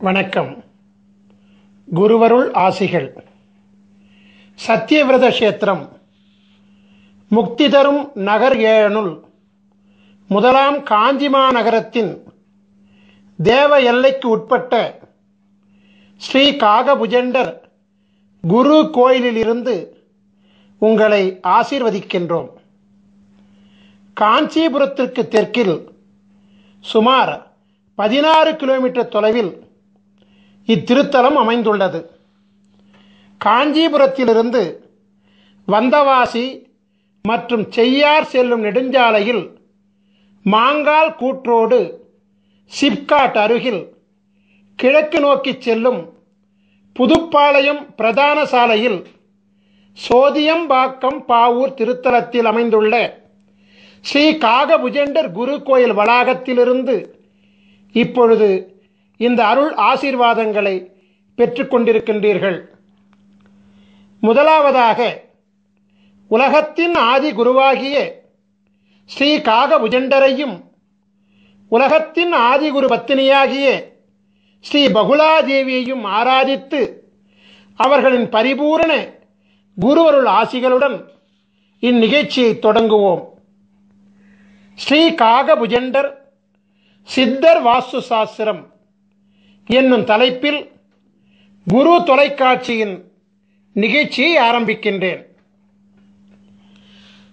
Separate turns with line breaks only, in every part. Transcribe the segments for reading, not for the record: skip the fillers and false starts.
வணக்கம். குருவருள் ஆசிகள். சத்தியவிரத கஷேத்திரம் முக்தி தரும் நகர் ஏழனுள் முதலாம் காஞ்சிமா நகரத்தின் தேவ எல்லைக்கு உட்பட்ட ஸ்ரீ காகபுஜண்டர் குரு கோயிலிலிருந்து உங்களை ஆசீர்வதிக்கின்றோம். காஞ்சிபுரத்திற்கு தெற்கில் சுமார் 16 கிலோமீட்டர் தொலைவில் இத்திருத்தலம் அமைந்துள்ளது. காஞ்சிபுரத்திலிருந்து வந்தவாசி மற்றும் செய்யார் செல்லும் நெடுஞ்சாலையில் மாங்கால் கூற்றோடு சிப்காட் அருகில் கிழக்கு நோக்கி செல்லும் புதுப்பாளையம் பிரதான சாலையில் சோதியம்பாக்கம் பாவூர் திருத்தலத்தில் அமைந்துள்ள ஸ்ரீ காகபுஜண்டர் குரு கோயில் வளாகத்திலிருந்து இப்பொழுது இந்த அருள் ஆசீர்வாதங்களை பெற்றுக்கொண்டிருக்கின்றீர்கள். முதலாவதாக உலகத்தின் ஆதி குருவாகிய ஸ்ரீ காகபுஜண்டரையும் உலகத்தின் ஆதிகுரு பத்தினியாகிய ஸ்ரீ பகுலாதேவியையும் ஆராதித்து அவர்களின் பரிபூரண குருவருள் ஆசிகளுடன் இந்நிகழ்ச்சியை தொடங்குவோம். ஸ்ரீ காகபுஜண்டர் சித்தர் வாஸ்து சாஸ்திரம் என்னும் தலைப்பில் குரு தொலைக்காட்சியின் நிகழ்ச்சியை ஆரம்பிக்கின்றேன்.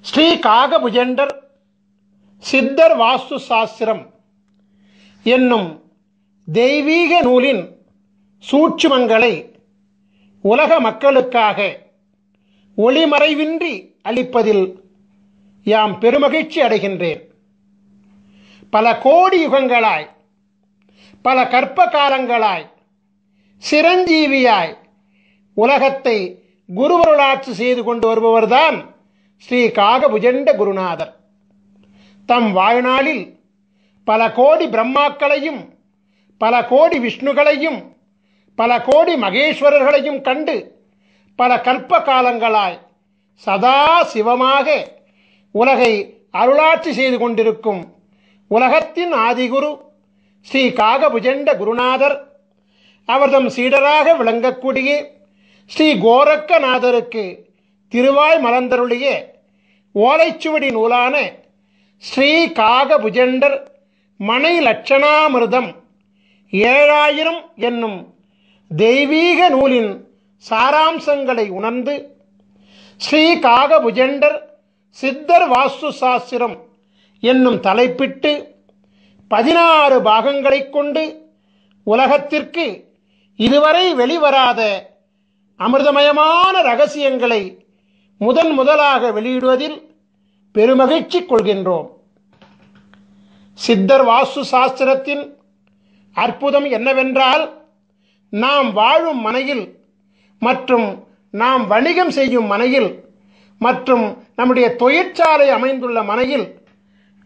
ஸ்ரீ காகபுஜண்டர் சித்தர் வாஸ்து சாஸ்திரம் என்னும் தெய்வீக நூலின் சூட்சுமங்களை உலக மக்களுக்காக ஒளிமறைவின்றி அளிப்பதில் யாம் பெருமகிழ்ச்சி அடைகின்றேன். பல கோடி யுகங்களாய், பல கற்ப காலங்களாய், சிரஞ்சீவியாய் உலகத்தை குருவருளாட்சி செய்து கொண்டு வருபவர்தான் ஸ்ரீ காகபுஜண்ட குருநாதர். தம் வாழ்நாளில் பல கோடி பிரம்மாக்களையும் பல கோடி விஷ்ணுகளையும் பல கோடி மகேஸ்வரர்களையும் கண்டு பல கற்ப காலங்களாய் சதா சிவமாக உலகை அருளாட்சி செய்து கொண்டிருக்கும் உலகத்தின் ஆதிகுரு ஸ்ரீ காகபுஜண்ட குருநாதர் அவர்தம் சீடராக விளங்கக்கூடிய ஸ்ரீ கோரக்கநாதருக்கு திருவாய் மலர்ந்தருளிய ஓலைச்சுவடி நூலான ஸ்ரீ காகபுஜண்டர் மனை லட்சணாமிர்தம் 7000 என்னும் தெய்வீக நூலின் சாராம்சங்களை உணர்ந்து ஸ்ரீ காகபுஜண்டர் சித்தர் வாஸ்து சாஸ்திரம் என்னும் தலைப்பிட்டு 16 பாகங்களைக் கொண்டு உலகத்திற்கு இதுவரை வெளிவராத அமிர்தமயமான இரகசியங்களை முதலாக வெளியிடுவதில் பெருமகிழ்ச்சி கொள்கின்றோம். சித்தர் வாஸ்து சாஸ்திரத்தின் அற்புதம் என்னவென்றால், நாம் வாழும் மனையில் மற்றும் நாம் வணிகம் செய்யும் மனையில் மற்றும் நம்முடைய தொழிற்சாலை அமைந்துள்ள மனையில்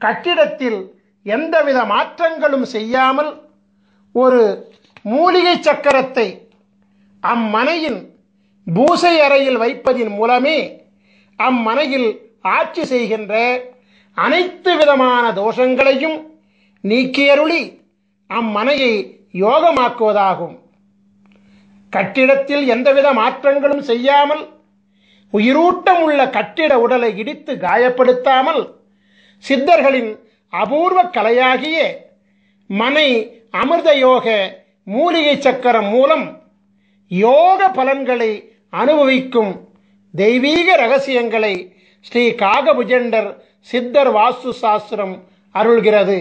கட்டிடத்தில் எந்தவித மாற்றங்களும் செய்யாமல் ஒரு மூலிகை சக்கரத்தை அம்மனையின் பூசை அறையில் வைப்பதின் மூலமே அம்மனையில் ஆட்சி செய்கின்ற அனைத்து விதமான தோஷங்களையும் நீக்கியருளி அம்மனையை யோகமாக்குவதாகும். கட்டிடத்தில் எந்தவித மாற்றங்களும் செய்யாமல் உயிரூட்டம் உள்ள கட்டிட உடலை இடித்து காயப்படுத்தாமல் சித்தர்களின் அபூர்வ கலையாகிய மனை அமிர்த யோக மூலிகை சக்கரம் மூலம் யோக பலன்களை அனுபவிக்கும் தெய்வீக இரகசியங்களை ஸ்ரீ காகபுஜண்டர் சித்தர் வாஸ்து சாஸ்திரம் அருள்கிறது.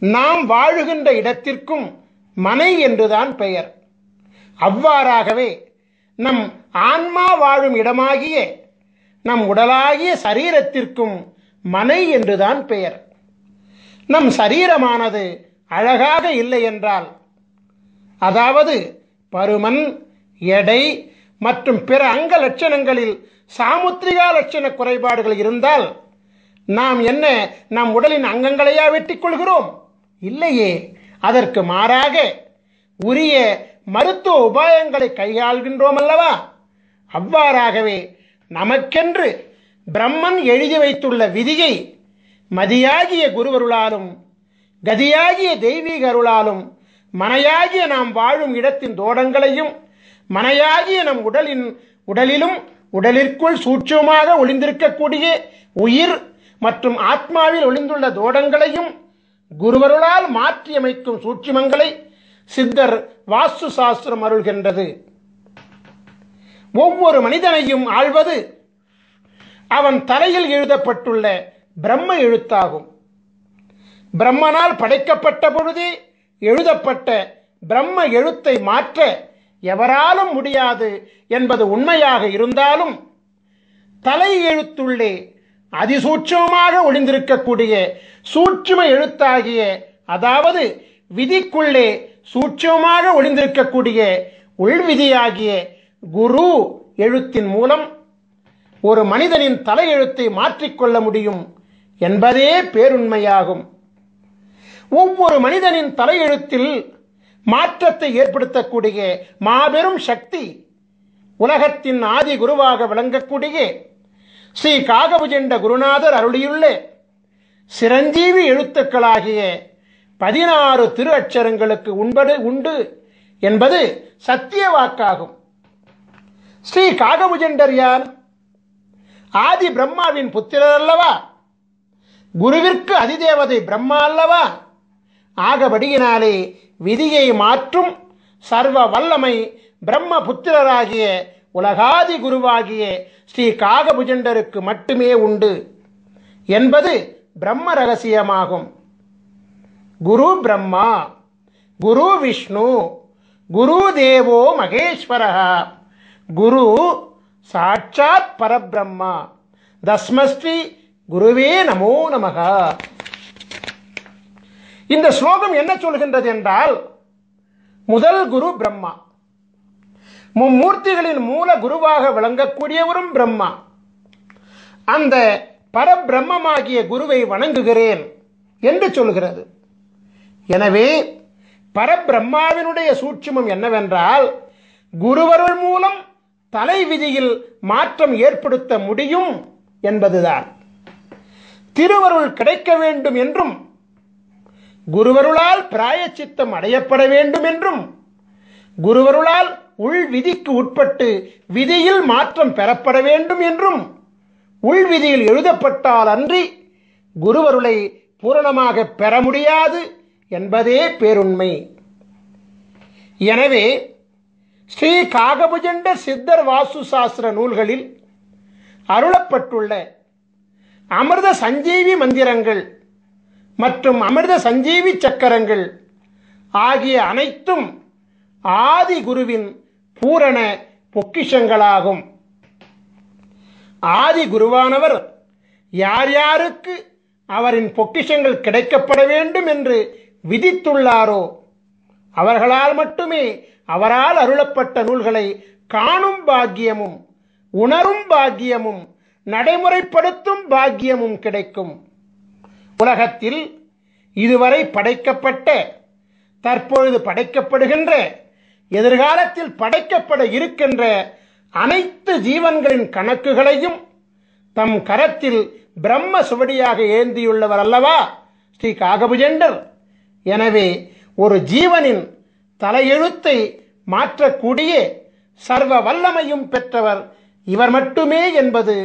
நாம் வாழுகின்ற இடத்திற்கும் மனை என்றுதான் பெயர். அவ்வாறாகவே நம் ஆன்மா வாழும் இடமாகிய நம் உடலாகிய சரீரத்திற்கும் மனை என்றுதான் பெயர். நம் சரீரமானது அழகாக இல்லை என்றால், அதாவது பருமன், எடை மற்றும் பிற அங்க லட்சணங்களில் சாமுத்திரிகா லட்சண குறைபாடுகள் இருந்தால் நாம் என்ன நம் உடலின் அங்கங்களையா வெட்டிக் கொள்கிறோம்? இல்லையே. அதற்கு மாறாக உரிய மருத்துவ உபாயங்களை கையாள்கின்றோம் அல்லவா? அவ்வாறாகவே நமக்கென்று பிரம்மன் எழுதி வைத்துள்ள விதியை மதியாகிய குருவருளாலும் கதியாகிய தெய்வீக அருளாலும் மனையாகிய நாம் வாழும் இடத்தின் தோடங்களையும் மனையாகிய நம் உடலிலும் உடலிற்குள் சூட்சமாக ஒளிந்திருக்கக்கூடிய உயிர் மற்றும் ஆத்மாவில் ஒளிந்துள்ள தோடங்களையும் குருவருளால் மாற்றியமைக்கும் சூட்சுமங்களை சித்தர் வாஸ்து சாஸ்திரம் அருள்கின்றது. ஒவ்வொரு மனிதனையும் ஆள்வது அவன் தலையில் எழுதப்பட்டுள்ள பிரம்ம எழுத்தாகும். பிரம்மனால் படைக்கப்பட்ட பொழுதே எழுதப்பட்ட பிரம்ம எழுத்தை மாற்ற எவராலும் முடியாது என்பது உண்மையாக இருந்தாலும், தலை எழுத்துள்ளே அதிசூட்சமாக ஒளிந்திருக்கக்கூடிய சூட்சும எழுத்தாகிய, அதாவது விதிக்குள்ளே சூட்சமாக ஒளிந்திருக்கக்கூடிய உள்விதியாகிய குரு எழுத்தின் மூலம் ஒரு மனிதனின் தலையெழுத்தை மாற்றிக்கொள்ள முடியும் என்பதே பேருண்மையாகும். ஒவ்வொரு மனிதனின் தலையெழுத்தில் மாற்றத்தை ஏற்படுத்தக்கூடிய மாபெரும் சக்தி உலகத்தின் ஆதி குருவாக விளங்கக்கூடிய ஸ்ரீ காகபுஜண்ட குருநாதர் அருளியுள்ள சிரஞ்சீவி எழுத்துக்களாகிய 16 திரு அட்சரங்களுக்கு உண்டு என்பது சத்திய வாக்காகும். ஸ்ரீ காகபுஜண்டர் யார்? ஆதி பிரம்மாவின் புத்திரர் அல்லவா? குருவிற்கு அதிதேவதை பிரம்மா அல்லவா? ஆகபடியினாலே விதியை மாற்றும் சர்வ வல்லமை பிரம்ம புத்திரராகிய உலகாதி குருவாகிய ஸ்ரீ காகபுஜண்டருக்கு மட்டுமே உண்டு என்பது பிரம்ம ரகசியமாகும். குரு பிரம்மா, குரு விஷ்ணு, குரு தேவோ மகேஸ்வரः, குரு சாட்சாத் பரபிரம்மா, தஸ்மஸ்ரீ குருவே நமோ நமக. இந்த ஸ்லோகம் என்ன சொல்கின்றது என்றால், முதல் குரு பிரம்மா, மும்மூர்த்திகளின் மூல குருவாக விளங்கக்கூடியவரும் பிரம்மா. அந்த பரபிரம்மமாகிய குருவை வணங்குகிறேன் என்று சொல்கிறது. எனவே பரபிரம்மாவினுடைய சூட்சுமம் என்னவென்றால், குருவருள் மூலம் தலை விதியில் மாற்றம் ஏற்படுத்த முடியும் என்பதுதான். திருவருள் கிடைக்க வேண்டும் என்றும், குருவருளால் பிராயச்சித்தம் அடையப்பட வேண்டும் என்றும், குருவருளால் உள் விதிக்கு உட்பட்டு விதியில் மாற்றம் பெறப்பட வேண்டும் என்றும் உள்விதியில் எழுதப்பட்டால் அன்றி குருவருளை பூரணமாக பெற முடியாது என்பதே பேருண்மை. எனவே ஸ்ரீ காகபுஜண்ட சித்தர் வாஸ்து சாஸ்திர நூல்களில் அருளப்பட்டுள்ள அமிர்த சஞ்சீவி மந்திரங்கள் மற்றும் அமிர்த சஞ்சீவி சக்கரங்கள் ஆகிய அனைத்தும் ஆதி குருவின் பூரண பொக்கிஷங்களாகும். ஆதி குருவானவர் யார் யாருக்கு அவரின் பொக்கிஷங்கள் கிடைக்கப்பட வேண்டும் என்று விதித்துள்ளாரோ அவர்களால் மட்டுமே அவரால் அருளப்பட்ட நூல்களை காணும் பாக்கியமும் உணரும் பாக்கியமும் நடைமுறைப்படுத்தும் பாக்கியமும் கிடைக்கும். உலகத்தில் இதுவரை படைக்கப்பட்ட, தற்பொழுது படைக்கப்படுகின்ற, எதிர்காலத்தில் படைக்கப்பட இருக்கின்ற அனைத்து ஜீவன்களின் கணக்குகளையும் தம் கரத்தில் பிரம்ம சுவடியாக ஏந்தியுள்ளவர் அல்லவா ஸ்ரீ காகபுஜண்டர். எனவே ஒரு ஜீவனின் தலையெழுத்தை மாற்றக்கூடிய சர்வ வல்லமையும் பெற்றவர் இவர் மட்டுமே என்பது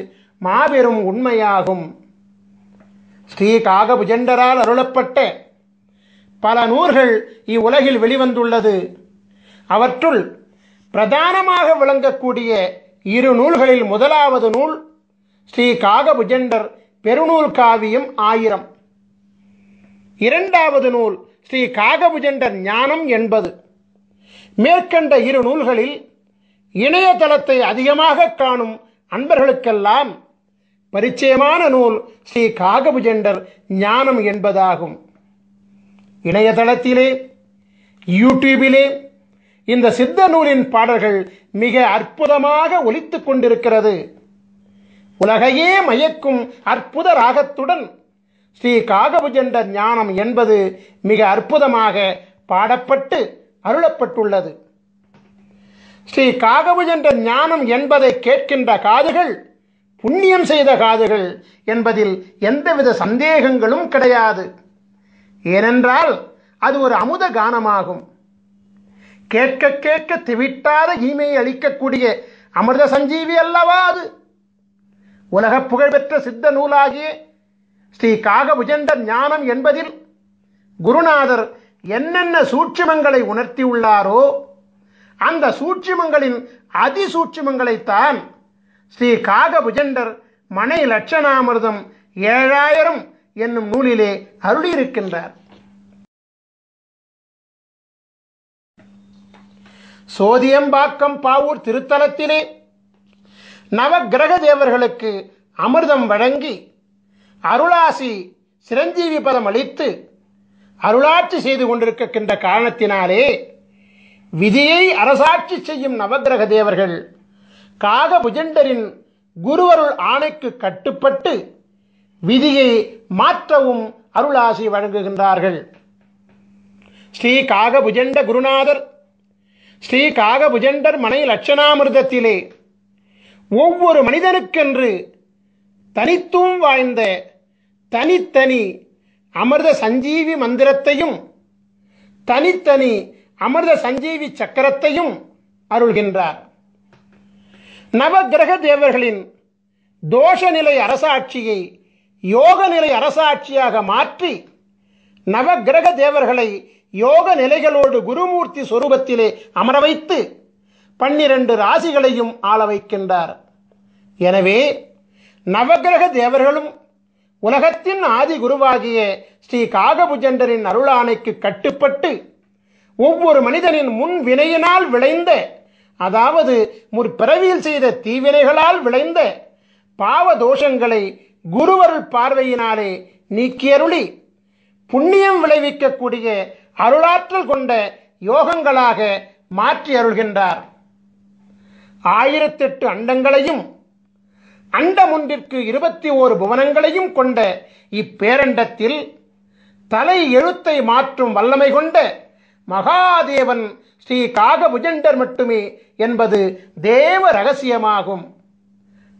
மாபெரும் உண்மையாகும். ஸ்ரீ காகபுஜண்டரால் அருளப்பட்ட பல நூல்கள் இவ்வுலகில் வெளிவந்துள்ளது. அவற்றுள் பிரதானமாக விளங்கக்கூடிய 2 நூல்களில் முதலாவது நூல் ஸ்ரீ காகபுஜண்டர் பெருநூல் காவியம் 1000. இரண்டாவது நூல் ஸ்ரீ காகபுஜண்டர் ஞானம் 80. மேற்கண்ட 2 நூல்களில் இணையதளத்தை அதிகமாக காணும் அன்பர்களுக்கெல்லாம் பரிச்சயமான நூல் ஸ்ரீ காகபுஜண்டர் ஞானம் என்பதாகும். இணையதளத்திலே, யூடியூபிலே இந்த சித்த நூலின் பாடல்கள் மிக அற்புதமாக ஒலித்துக் கொண்டிருக்கிறது. உலகையே மயக்கும் அற்புத ராகத்துடன் ஸ்ரீ காகபுஜண்டர் ஞானம் என்பது மிக அற்புதமாக பாடப்பட்டு அருளப்பட்டுள்ளது. ஸ்ரீ காகபுஜண்டர் ஞானம் என்பதை கேட்கின்ற காதுகள் புண்ணியம் செய்த காதுகள் என்பதில் எந்தவித சந்தேகங்களும் கிடையாது. ஏனென்றால் அது ஒரு அமுத கானமாகும். கேட்க கேட்க திவிட்டாத ஈமையை அளிக்கக்கூடிய அமிர்த சஞ்சீவி அல்லவா அது. உலக புகழ்பெற்ற சித்த நூலாகிய ஸ்ரீ காகபுஜண்டர் ஞானம் என்பதில் குருநாதர் என்னென்ன சூட்சுமங்களை உணர்த்தியுள்ளாரோ அந்த சூட்சுமங்களின் அதிசூட்சுமங்களைத்தான் ஸ்ரீ காகபுஜண்டர் மனை லட்சணாமிர்தம் 7000 என்னும் நூலிலே அருளியிருக்கின்றார். சோதியம்பாக்கம் பாவூர் திருத்தலத்திலே நவக்கிரக தேவர்களுக்கு அமிர்தம் வழங்கி அருளாசி சிரஞ்சீவி பதம் அளித்து அருளாட்சி செய்து கொண்டிருக்கின்ற காரணத்தினாலே விதியை அரசாட்சி செய்யும் நவக்கிரக தேவர்கள் காகபுஜண்டரின் குருவருள் ஆணைக்கு கட்டுப்பட்டு விதியை மாற்றவும் அருளாசி வழங்குகின்றார்கள். ஸ்ரீ காகபுஜண்ட குருநாதர் ஸ்ரீ காகபுஜண்டர் மனை லட்சணாமிர்தத்திலே ஒவ்வொரு மனிதனுக்கென்று தனித்துவம் வாய்ந்த தனித்தனி அமிர்த சஞ்சீவி மந்திரத்தையும் தனித்தனி அமிர்த சஞ்சீவி சக்கரத்தையும் அருள்கின்றார். நவக்கிரக தேவர்களின் தோஷநிலை அரசாட்சியை யோக நிலை அரசாட்சியாக மாற்றி நவக்கிரக தேவர்களை யோக நிலைகளோடு குருமூர்த்தி சொரூபத்திலே அமர வைத்து 12 ராசிகளையும் ஆள வைக்கின்றார். எனவே நவக்கிரக தேவர்களும் உலகத்தின் ஆதி குருவாகிய ஸ்ரீ காகபுஜண்டரின் அருளாணைக்கு கட்டுப்பட்டு ஒவ்வொரு மனிதனின் முன் வினையினால் விளைந்த, அதாவது முற்பிறவியில் செய்த தீவினைகளால் விளைந்த பாவ தோஷங்களை குருவருள் பார்வையினாலே நீக்கியருளி புண்ணியம் விளைவிக்கக்கூடிய அருளாற்றல் கொண்ட யோகங்களாக மாற்றி அருள்கின்றார். 1008 அண்டங்களையும் அண்டம் ஒன்றிற்கு 21 புவனங்களையும் கொண்ட இப்பேரண்டத்தில் தலை எழுத்தை மாற்றும் வல்லமை கொண்ட மகாதேவன் ஸ்ரீ காகபுஜண்டர் மட்டுமே என்பது தேவ ரகசியமாகும்.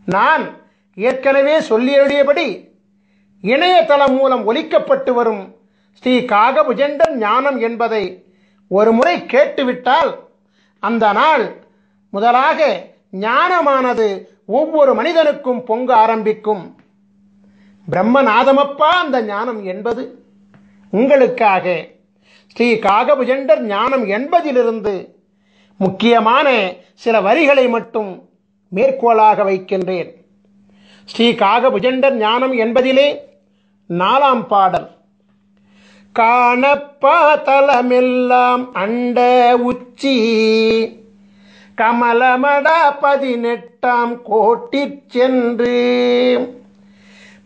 நான் ஏற்கனவே சொல்லியபடி இணையதளம் மூலம் ஒலிக்கப்பட்டு வரும் ஸ்ரீ காகபுஜண்டர் ஞானம் என்பதை ஒரு முறை கேட்டுவிட்டால் அந்த நாள் முதலாக ஞானமானது ஒவ்வொரு மனிதனுக்கும் பொங்க ஆரம்பிக்கும். பிரம்மநாதமப்பா அந்த ஞானம் என்பது. உங்களுக்காக ஸ்ரீ காகபுஜண்டர் ஞானம் என்பதிலிருந்து முக்கியமான சில வரிகளை மட்டும் மேற்கோளாக வைக்கின்றேன். ஸ்ரீ காகபுஜண்டர் ஞானம் என்பதிலே 4ஆம் பாடல். காணப்பா தலமெல்லாம் அண்ட உச்சி கமலமடா 18ஆம் கோட்டிற் சென்று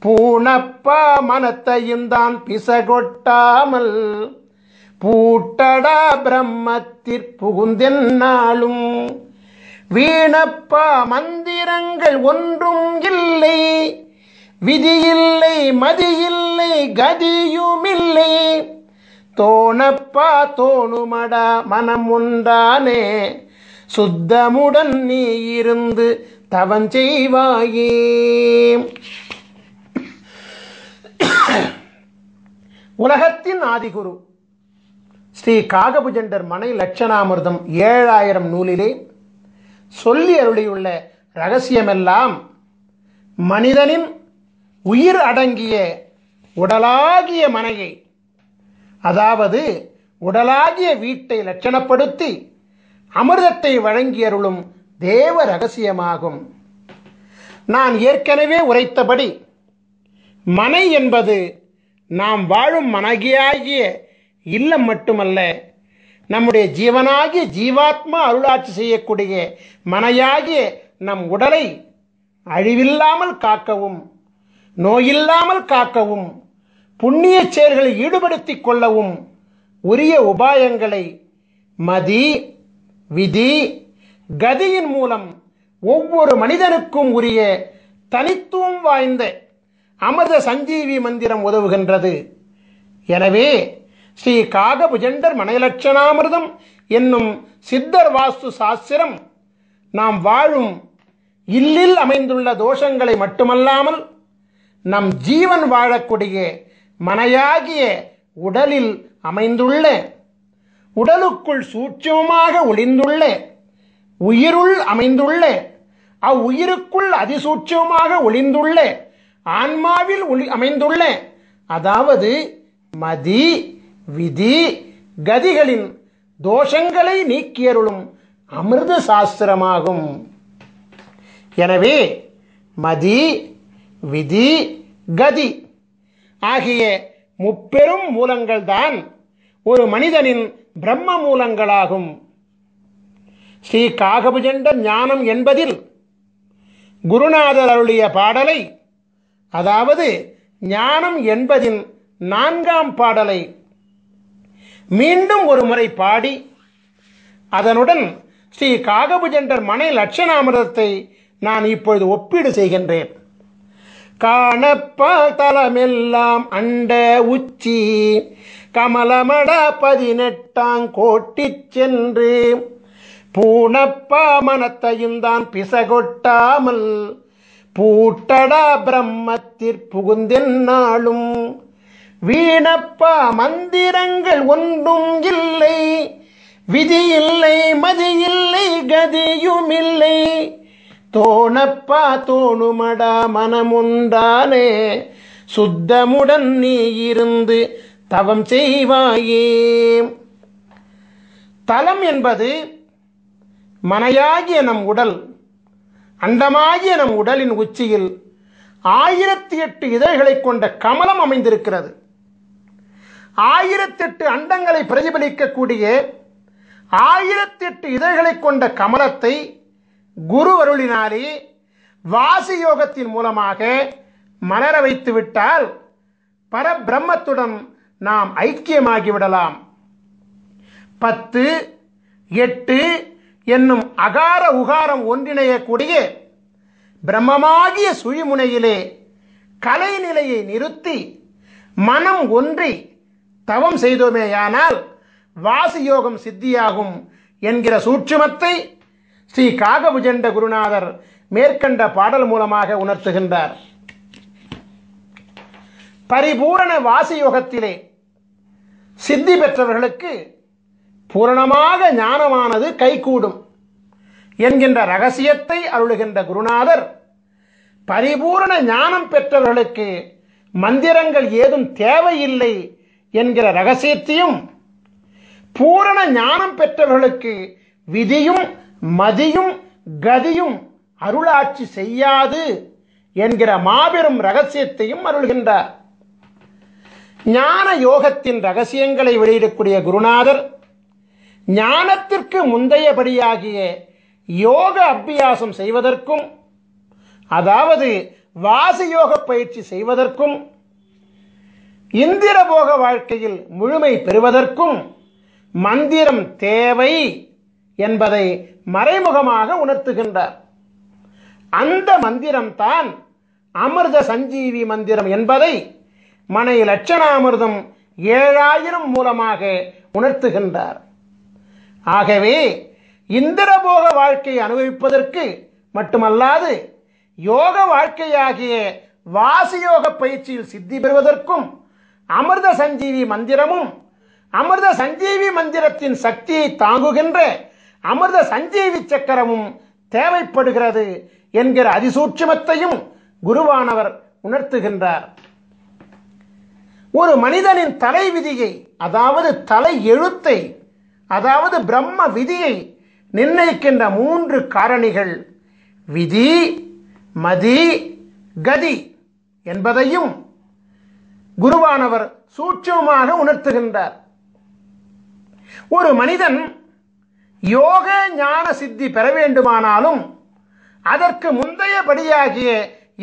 பூணப்பா மனத்தையும் தான் பிசகொட்டாமல் பூட்டடா பிரம்மத்திற் புகுந்தென்னாலும் வீணப்பா மந்திரங்கள் ஒன்றும் இல்லை, விதியில்லை மதியில்லை கதியுமில்லை, தோணப்பா தோணுமடா மனம் ஒன்றானே சுத்தமுடன் நீ இருந்து தவஞ்செய்வாயே. உலகத்தின் ஆதிகுரு ஸ்ரீ காகபுஜண்டர் மனை லட்சணாமிர்தம் 7000 நூலிலே சொல்லி அருளியுள்ள இரகசியமெல்லாம் மனிதனின் உயிர் அடங்கிய உடலாகிய மனையை, அதாவது உடலாகிய வீட்டை லட்சணப்படுத்தி அமிர்தத்தை வழங்கி அருளும் தேவ ரகசியமாகும். நான் ஏற்கனவே உரைத்தபடி மனை என்பது நாம் வாழும் மனகியாகிய இல்லம் மட்டுமல்ல, நம்முடைய ஜீவனாகிய ஜீவாத்மா அருளாட்சி செய்யக்கூடிய மனையாகிய நம் உடலை அழிவில்லாமல் காக்கவும் நோயில்லாமல் காக்கவும் புண்ணிய செயல்களை ஈடுபடுத்திக் கொள்ளவும் உரிய உபாயங்களை மதி விதி கதியின் மூலம் ஒவ்வொரு மனிதனுக்கும் உரிய தனித்துவம் வாய்ந்த அமிர்த சஞ்சீவி மந்திரம் உதவுகின்றது. எனவே ஸ்ரீ காகபுஜண்டர் மனைலட்சணாமிர்தம் என்னும் சித்தர் வாஸ்து சாஸ்திரம் நாம் வாழும் இல்லில் அமைந்துள்ள தோஷங்களை மட்டுமல்லாமல் நம் ஜீவன் வாழக்கூடிய மனையாகிய உடலில் அமைந்துள்ள உடலுக்குள் சூட்சமமாக ஒளிந்துள்ள உயிருள் அமைந்துள்ள அவ்வுயிருக்குள் அதிசூட்சமாக ஒளிந்துள்ள ஆன்மாவில் அமைந்துள்ள அதாவது மதி விதி கதிகளின் தோஷங்களை நீக்கியருளும் அமிர்த சாஸ்திரமாகும். எனவே மதி விதி கதி ஆகிய முப்பெரும் மூலங்கள் தான் ஒரு மனிதனின் பிரம்ம மூலங்களாகும். ஸ்ரீ காகபுஜண்ட ஞானம் என்பதில் குருநாதர் அருளிய பாடலை, அதாவது ஞானம் என்பதின் 4ஆம் பாடலை மீண்டும் ஒரு முறை பாடி அதனுடன் ஸ்ரீ காகபுஜண்டர் மனை லட்சணாமிரதத்தை நான் இப்பொழுது ஒப்பீடு செய்கின்றேன். காணப்பால் தலமெல்லாம் அண்ட உச்சி கமலமட 18 கோட்டி சென்று பூணப்பா மனத்தையும் தான் பிசகொட்டாமல் பூட்டடா பிரம்மத்திற் புகுந்தென்னாலும் வீணப்பா மந்திரங்கள் ஒன்றும் இல்லை, விதி இல்லை, மதி இல்லை, கதியும் இல்லை, தோணப்பா தோணுமடா மனமுண்டானே சுத்தமுடன் நீ இருந்து தவம் செய்வாயே. தலம் என்பது மனையாகிய நம் உடல், அண்டமாகிய நம் உடலின் உச்சியில் 1008 இதழ்களை கொண்ட கமலம் அமைந்திருக்கிறது. 1008 அண்டங்களை பிரதிபலிக்கக்கூடிய 1008 இதழ்களை கொண்ட கமலத்தை குரு அருளினாலே வாசி யோகத்தின் மூலமாக மலர வைத்து விட்டால் பரபிரம்மத்துடன் நாம் ஐக்கியமாகிவிடலாம். 10, 8 என்னும் அகார உகாரம் ஒன்றிணையக்கூடிய பிரம்மமாகிய சுழிமுனையிலே கலைநிலையை நிறுத்தி மனம் ஒன்றி தவம் செய்தோமேயானால் வாசியோகம் சித்தியாகும் என்கிற சூட்சுமத்தை ஸ்ரீ காகபுஜண்ட குருநாதர் மேற்கண்ட பாடல் மூலமாக உணர்த்துகின்றார். பரிபூரண வாசியோகத்திலே சித்தி பெற்றவர்களுக்கு பூரணமாக ஞானமானது கைகூடும் என்கின்ற ரகசியத்தை அருளுகின்ற குருநாதர் பரிபூரண ஞானம் பெற்றவர்களுக்கு மந்திரங்கள் ஏதும் தேவையில்லை என்கிற ரகசியத்தையும், பூரண ஞானம் பெற்றவர்களுக்கு விதியும் மதியும் கதியும் அருளாட்சி செய்யாது என்கிற மாபெரும் ரகசியத்தையும் அருள்கின்றார். ஞான யோகத்தின் ரகசியங்களை வெளியிடக்கூடிய குருநாதர் ஞானத்திற்கு முந்தையபடியாகிய யோக அபியாசம் செய்வதற்கும், அதாவது வாசியோக பயிற்சி செய்வதற்கும், இந்திரபோக வாழ்க்கையில் முழுமை பெறுவதற்கும் மந்திரம் தேவை என்பதை மறைமுகமாக உணர்த்துகின்றார். அந்த மந்திரம்தான் அமிர்த சஞ்சீவி மந்திரம் என்பதை மனை லட்சணாமிர்தம் 7000 மூலமாக உணர்த்துகின்றார். ஆகவே இந்திரபோக வாழ்க்கையை அனுபவிப்பதற்கு மட்டுமல்லாது யோக வாழ்க்கையாகிய வாசியோக பயிற்சியில் சித்தி பெறுவதற்கும் அமிர்த சஞ்சீவி மந்திரமும், அமிர்த சஞ்சீவி மந்திரத்தின் சக்தியை தாங்குகின்ற அமிர்த சஞ்சீவி சக்கரமும் தேவைப்படுகிறது என்கிற அதிசூட்சுமத்தையும் குருவானவர் உணர்த்துகின்றார். ஒரு மனிதனின் தலை விதியை, அதாவது தலை எழுத்தை, அதாவது பிரம்ம விதியை நிர்ணயிக்கின்ற 3 காரணிகள் விதி, மதி, கதி என்பதையும் குருவானவர் சூட்சமாக உணர்த்துகின்றார். ஒரு மனிதன் யோக ஞான சித்தி பெற வேண்டுமானாலும், அதற்கு முந்தையபடியாகிய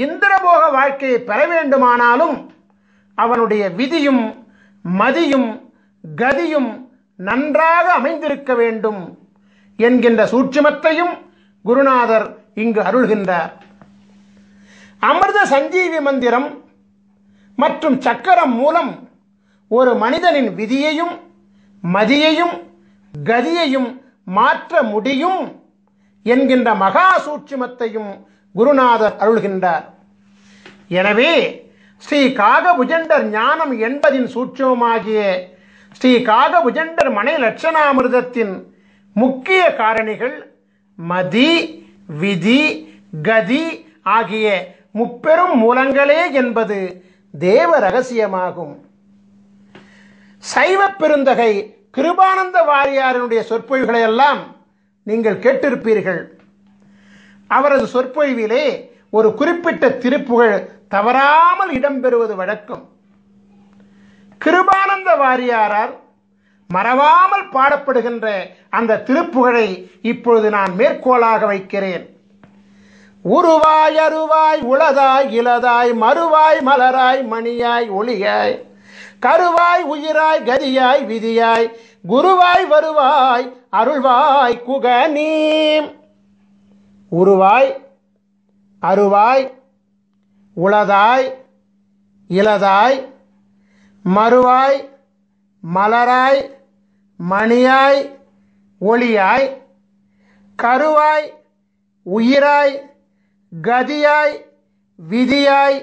இந்திரபோக வாழ்க்கையை பெற வேண்டுமானாலும் அவனுடைய விதியும் மதியும் கதியும் நன்றாக அமைந்திருக்க வேண்டும் என்கின்ற சூட்சுமத்தையும் குருநாதர் இங்கு அருள்கின்றார். அமிர்த சஞ்சீவி மந்திரம் மற்றும் சக்கரம் மூலம் ஒரு மனிதனின் விதியையும் மதியையும் கதியையும் மாற்ற முடியும் என்கின்ற மகா சூட்சுமத்தையும் குருநாதர் அருள்கின்றார். எனவே ஸ்ரீ காகபுஜண்டர் ஞானம் என்பதின் சூட்சுமமாகிய ஸ்ரீ காகபுஜண்டர் மனை லட்சணாமிர்தத்தின் முக்கிய காரணிகள் மதி, விதி, கதி ஆகிய முப்பெரும் மூலங்களே என்பது தேவ ரகசியமாகும். சைவ பெருந்தகை கிருபானந்த வாரியாரினுடைய சொற்பொழிவுகளை எல்லாம் நீங்கள் கேட்டிருப்பீர்கள். அவரது சொற்பொழிவிலே ஒரு குறிப்பிட்ட திருப்புகழ் தவறாமல் இடம்பெறுவது வழக்கம். கிருபானந்த வாரியாரால் மறவாமல் பாடப்படுகின்ற அந்த திருப்புகழை இப்பொழுது நான் மேற்கோளாக வைக்கிறேன். உருவாய் அருவாய் உளதாய் இலதாய் மறுவாய் மலராய் மணியாய் ஒளியாய் கருவாய் உயிராய் கதியாய் விதியாய் குருவாய் வருவாய் அருள்வாய் குகனீ. உருவாய் அருவாய் உளதாய் இலதாய் மறுவாய் மலராய் மணியாய் ஒளியாய் கருவாய் உயிராய் கதியாய் விதியாய்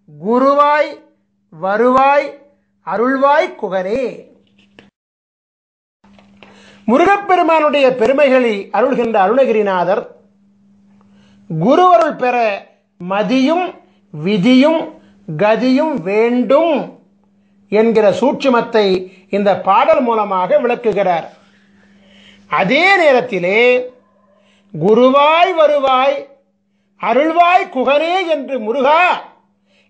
குருவாய் வருவாய் அருள்வாய் குகனே. முருகப்பெருமானுடைய பெருமைகளை அருள்கின்ற அருணகிரிநாதர் குருவருள் பெற மதியும் விதியும் கதியும் வேண்டும் என்கிற சூட்சுமத்தை இந்த பாடல் மூலமாக விளக்குகிறார். அதே நேரத்திலே குருவாய் வருவாய் அருள்வாய் குகனே என்று முருகா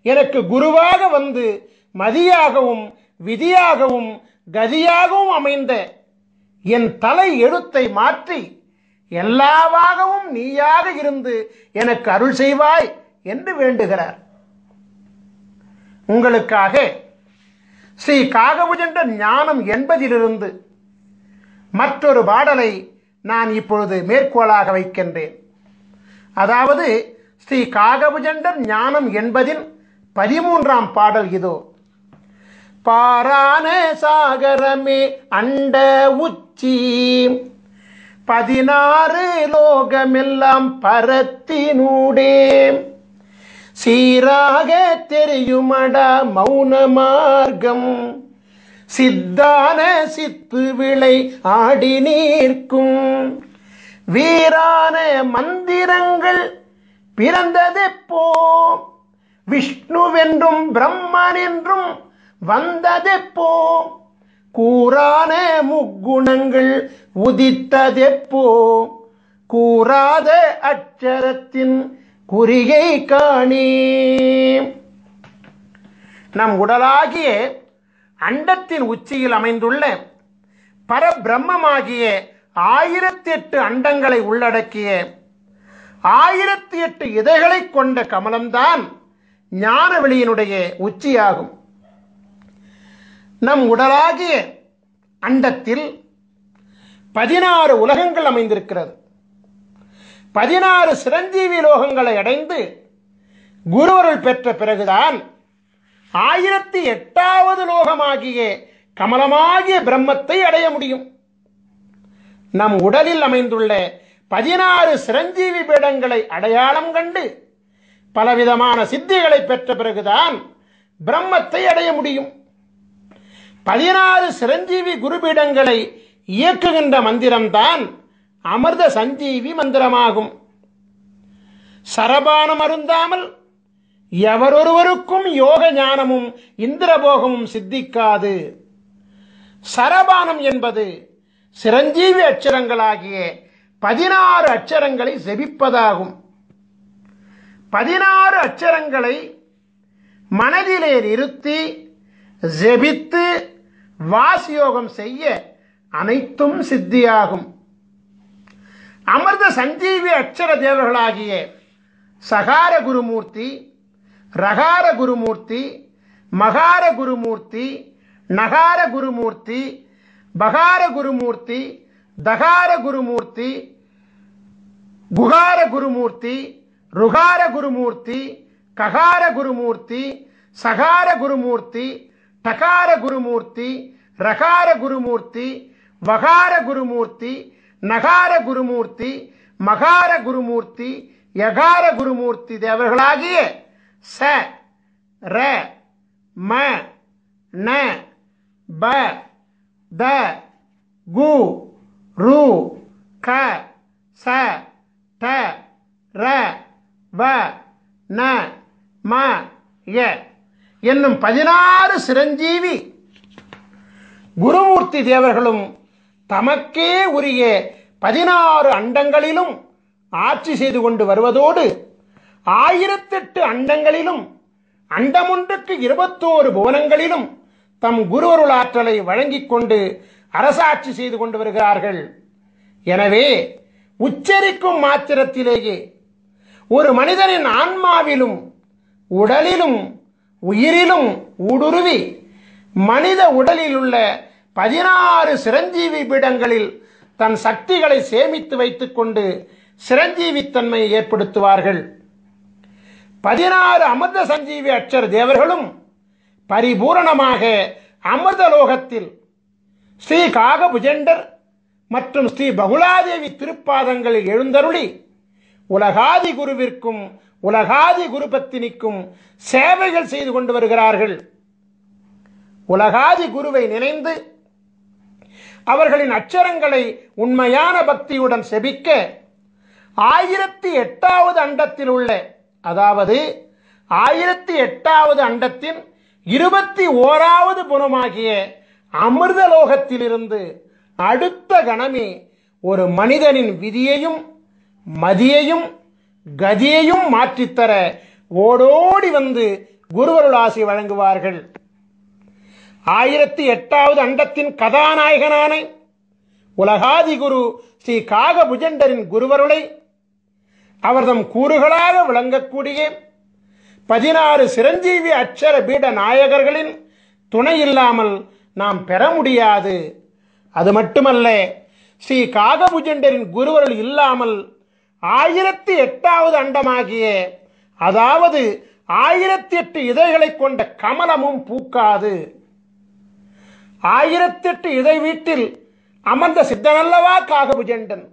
எனக்கு குருவாக வந்து மதியாகவும் விதியாகவும் கதியாகவும் அமைந்த என் தலை எழுத்தை மாற்றி எல்லாவாகவும் நீயாக இருந்து எனக்கு அருள் செய்வாய் என்று வேண்டுகிறார். உங்களுக்காக ஸ்ரீ காகபுஜண்ட ஞானம் என்பதிலிருந்து மற்றொரு பாடலை நான் இப்பொழுது மேற்கோளாக வைக்கின்றேன். அதாவது ஸ்ரீ காகபுஜண்டர் ஞானம் என்பதின் 13ஆம் பாடல் இதோ. பாரான சாகரமே அண்ட உச்சி 16 லோகமெல்லாம் பரத்தினூடே சீராக தெரியுமடா மௌன மார்க்கம் சித்தான சித்து விளை ஆடி நீர்க்கும் வீரான மந்திரங்கள் பிறந்ததெப்போ விஷ்ணுவென்றும் பிரம்மன் என்றும் வந்ததெப்போ கூறான முக்குணங்கள் உதித்ததெப்போ கூறாத அட்சரத்தின் குறியை காணே. நம் உடலாகிய அண்டத்தின் உச்சியில் அமைந்துள்ள பரபிரம்மமாகிய 1008 அண்டங்களை உள்ளடக்கிய 1008 இதழ்களை கொண்ட கமலம்தான் ஞானவெளியினுடைய உச்சியாகும். நம் உடலாகிய அண்டத்தில் 16 உலகங்கள் அமைந்திருக்கிறது. 16 சிரஞ்சீவி லோகங்களை அடைந்து குருவருள் பெற்ற பிறகுதான் 1008வது லோகமாகிய கமலமாகிய பிரம்மத்தை அடைய முடியும். நம் உடலில் அமைந்துள்ள 16 சிரஞ்சீவி பீடங்களை அடையாளம் கண்டு பலவிதமான சித்திகளை பெற்ற பிறகுதான் பிரம்மத்தை அடைய முடியும். 16 சிரஞ்சீவி குருபீடங்களை இயக்குகின்ற மந்திரம்தான் அமிர்த சஞ்சீவி மந்திரமாகும். சரபானம் அருந்தாமல் எவரொருவருக்கும் யோக ஞானமும் இந்திரபோகமும் சித்திக்காது. சரபானம் என்பது சிரஞ்சீவி அட்சரங்களாகிய 16 அட்சரங்களை ஜெபிப்பதாகும். 16 அட்சரங்களை மனதிலே நிறுத்தி ஜெபித்து வாசியோகம் செய்ய அனைத்தும் சித்தியாகும். அமிர்த சஞ்சீவி அட்சர தேவர்களாகிய சகார குருமூர்த்தி, ரகார குருமூர்த்தி, மகார குருமூர்த்தி, நகார குருமூர்த்தி, பகார குருமூர்த்தி, தகார குருமூர்த்தி, குகார குருமூர்த்தி, ருகார குருமூர்த்தி, ககார குருமூர்த்தி, சகார குருமூர்த்தி, டகார குருமூர்த்தி, ரகார குருமூர்த்தி, வகார குருமூர்த்தி, நகார குருமூர்த்தி, மகார குருமூர்த்தி, யகார குருமூர்த்தி தேவர்களாகிய ச ர ம ந ப த கு ரு க ச ட ர வ ந ம ய என்னும் 16 சிரஞ்சீவி குருமூர்த்தி தேவர்களும் தமக்கே உரிய 16 அண்டங்களிலும் ஆட்சி செய்து கொண்டு வருவதோடு 1008 அண்டங்களிலும் அண்டமொன்றுக்கு 21 புவனங்களிலும் தம் குருவருள் ஆற்றலை வழங்கிக் கொண்டு அரசாட்சி செய்து கொண்டு வருகிறார்கள். எனவே உச்சரிக்கும் மாத்திரத்திலேயே ஒரு மனிதனின் ஆன்மாவிலும் உடலிலும் உயிரிலும் ஊடுருவி மனித உடலில் உள்ள 16 சிரஞ்சீவி பீடங்களில் தன் சக்திகளை சேமித்து வைத்துக் கொண்டு சிரஞ்சீவித்தன்மையை ஏற்படுத்துவார்கள். 16 அமிர்த சஞ்சீவி அட்சர தேவர்களும் பரிபூரணமாக அமிர்தலோகத்தில் ஸ்ரீ காகபுஜண்டர் மற்றும் ஸ்ரீ பகுலாதேவி திருப்பாதங்களில் எழுந்தருளி உலகாதி குருவிற்கும் உலகாதி குருபத்தினிக்கும் சேவைகள் செய்து கொண்டு வருகிறார்கள். உலகாதி குருவை நினைந்து அவர்களின் அச்சரங்களை உண்மையான பக்தியுடன் செபிக்க 1008வது அண்டத்தில் உள்ள, அதாவது 1008வது அண்டத்தின் 21வது புனமாகிய அமிர்தலோகத்திலிருந்து அடுத்த கணமே ஒரு மனிதனின் விதியையும் மதியையும் கதியையும் மாற்றித்தர ஓடோடி வந்து குருவருளாசி வழங்குவார்கள். 1008வது அண்டத்தின் கதாநாயகனான உலகாதி குரு ஸ்ரீ காகபுஜண்டரின் குருவருளை அவர்தம் கூறுகளாக விளங்கக்கூடிய 16 சிரஞ்சீவி அட்சர பீட நாயகர்களின் துணை இல்லாமல் நாம் பெற முடியாது. அது மட்டுமல்ல, ஸ்ரீ காகபுஜண்டரின் குருவருள் இல்லாமல் 1008வது அண்டமாகிய, அதாவது 1008 இதழ்களை கொண்ட கமலமும் பூக்காது. 1008 இதழ் வீட்டில் அமர்ந்த சித்தனல்லவா காகபுஜண்டன்.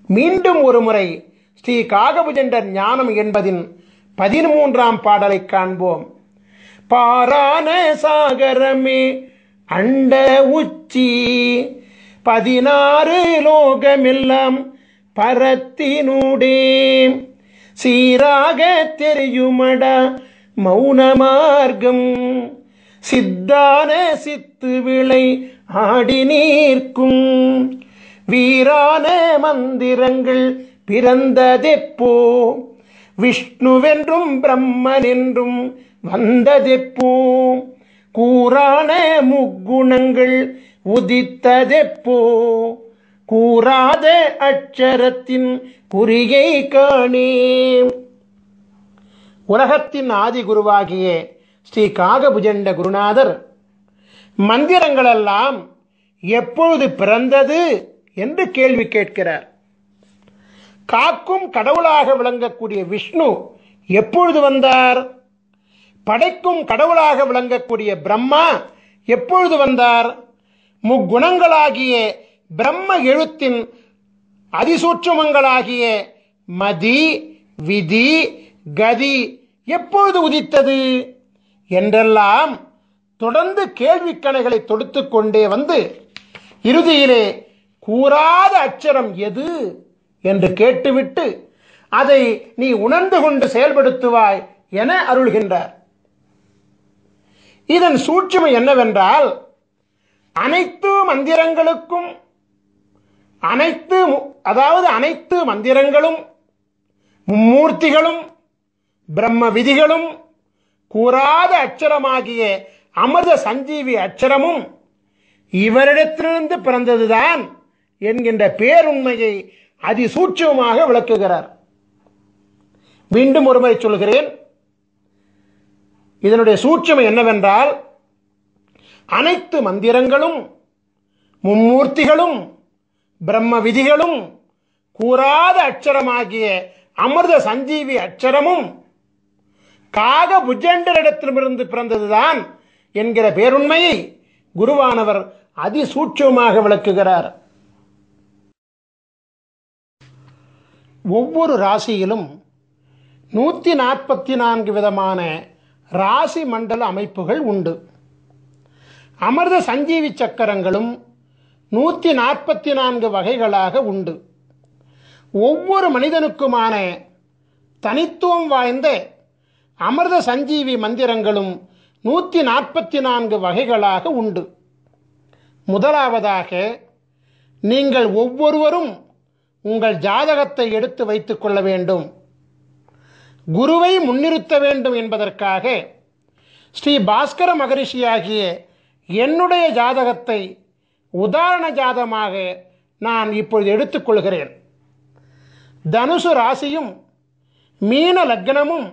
மீண்டும் ஒரு முறை ஸ்ரீ காகபுஜண்டர் ஞானம் என்பதின் 13ஆம் பாடலை காண்போம். பாரான சாகரமே அண்ட உச்சி 16 லோகமெல்லாம் பரத்தினூடே சீராக தெரியுமடா மௌன மார்க்கம் சித்தான சித்து விளை ஆடி நீர்க்கும் வீரான மந்திரங்கள் பிறந்ததெப்போ விஷ்ணுவென்றும் பிரம்மன் என்றும் வந்ததெப்போ கூறான முக்குணங்கள் உதித்ததெப்போ கூறாத அட்சரத்தின் குறியை காணே. உலகத்தின் ஆதி குருவாகிய ஸ்ரீ காகபுஜண்ட குருநாதர் மந்திரங்களெல்லாம் எப்பொழுது பிறந்தது என்று கேள்வி கேட்கிறார். காக்கும் கடவுளாக விளங்கக்கூடிய விஷ்ணு எப்பொழுது வந்தார்? படைக்கும் கடவுளாக விளங்கக்கூடிய பிரம்மா எப்பொழுது வந்தார்? முக்குணங்களாகிய பிரம்ம எழுத்தின் அதிசூட்சமங்களாகிய மதி விதி கதி எப்பொழுது உதித்தது என்றெல்லாம் தொடர்ந்து கேள்விக்கணைகளை தொடுத்துக் கொண்டே வந்து இறுதியிலே கூறாத அட்சரம் எது என்று கேட்டுவிட்டு அதை நீ உணர்ந்து கொண்டு செயல்படுத்துவாய் என அருள்கின்றார். இதன் சூட்சுமை என்னவென்றால், அனைத்து மந்திரங்களுக்கும் அனைத்து மந்திரங்களும் மும்மூர்த்திகளும் பிரம்ம விதிகளும் கூறாத அட்சரமாகிய அமிர்த சஞ்சீவி அட்சரமும் இவரிடத்திலிருந்து பிறந்ததுதான் என்கின்ற பேருண்மையை அதிசூட்சமாக விளக்குகிறார். மீண்டும் ஒருமுறை சொல்கிறேன். இதனுடைய சூட்சுமை என்னவென்றால், அனைத்து மந்திரங்களும் மும்மூர்த்திகளும் பிரம்ம விதிகளும் கூறாத அட்சரமாகிய அமிர்த சஞ்சீவி அட்சரமும் காகபுஜண்டரிடத்திலிருந்து பிறந்ததுதான் என்கிற பேருண்மையை குருவானவர் அதிசூட்சமாக விளக்குகிறார். ஒவ்வொரு ராசியிலும் 144 விதமான ராசி மண்டல அமைப்புகள் உண்டு. அமிர்த சஞ்சீவி சக்கரங்களும் 144 வகைகளாக உண்டு. ஒவ்வொரு மனிதனுக்குமான தனித்துவம் வாய்ந்த அமிர்த சஞ்சீவி மந்திரங்களும் 144 வகைகளாக உண்டு. முதலாவதாக, நீங்கள் ஒவ்வொருவரும் உங்கள் ஜாதகத்தை எடுத்து வைத்துக் கொள்ள வேண்டும். குருவை முன்னிறுத்த வேண்டும் என்பதற்காக ஸ்ரீ பாஸ்கர மகரிஷியாகிய என்னுடைய ஜாதகத்தை உதாரண ஜாதகமாக நான் இப்பொழுது எடுத்துக்கொள்கிறேன். தனுசு ராசியும் மீன லக்னமும்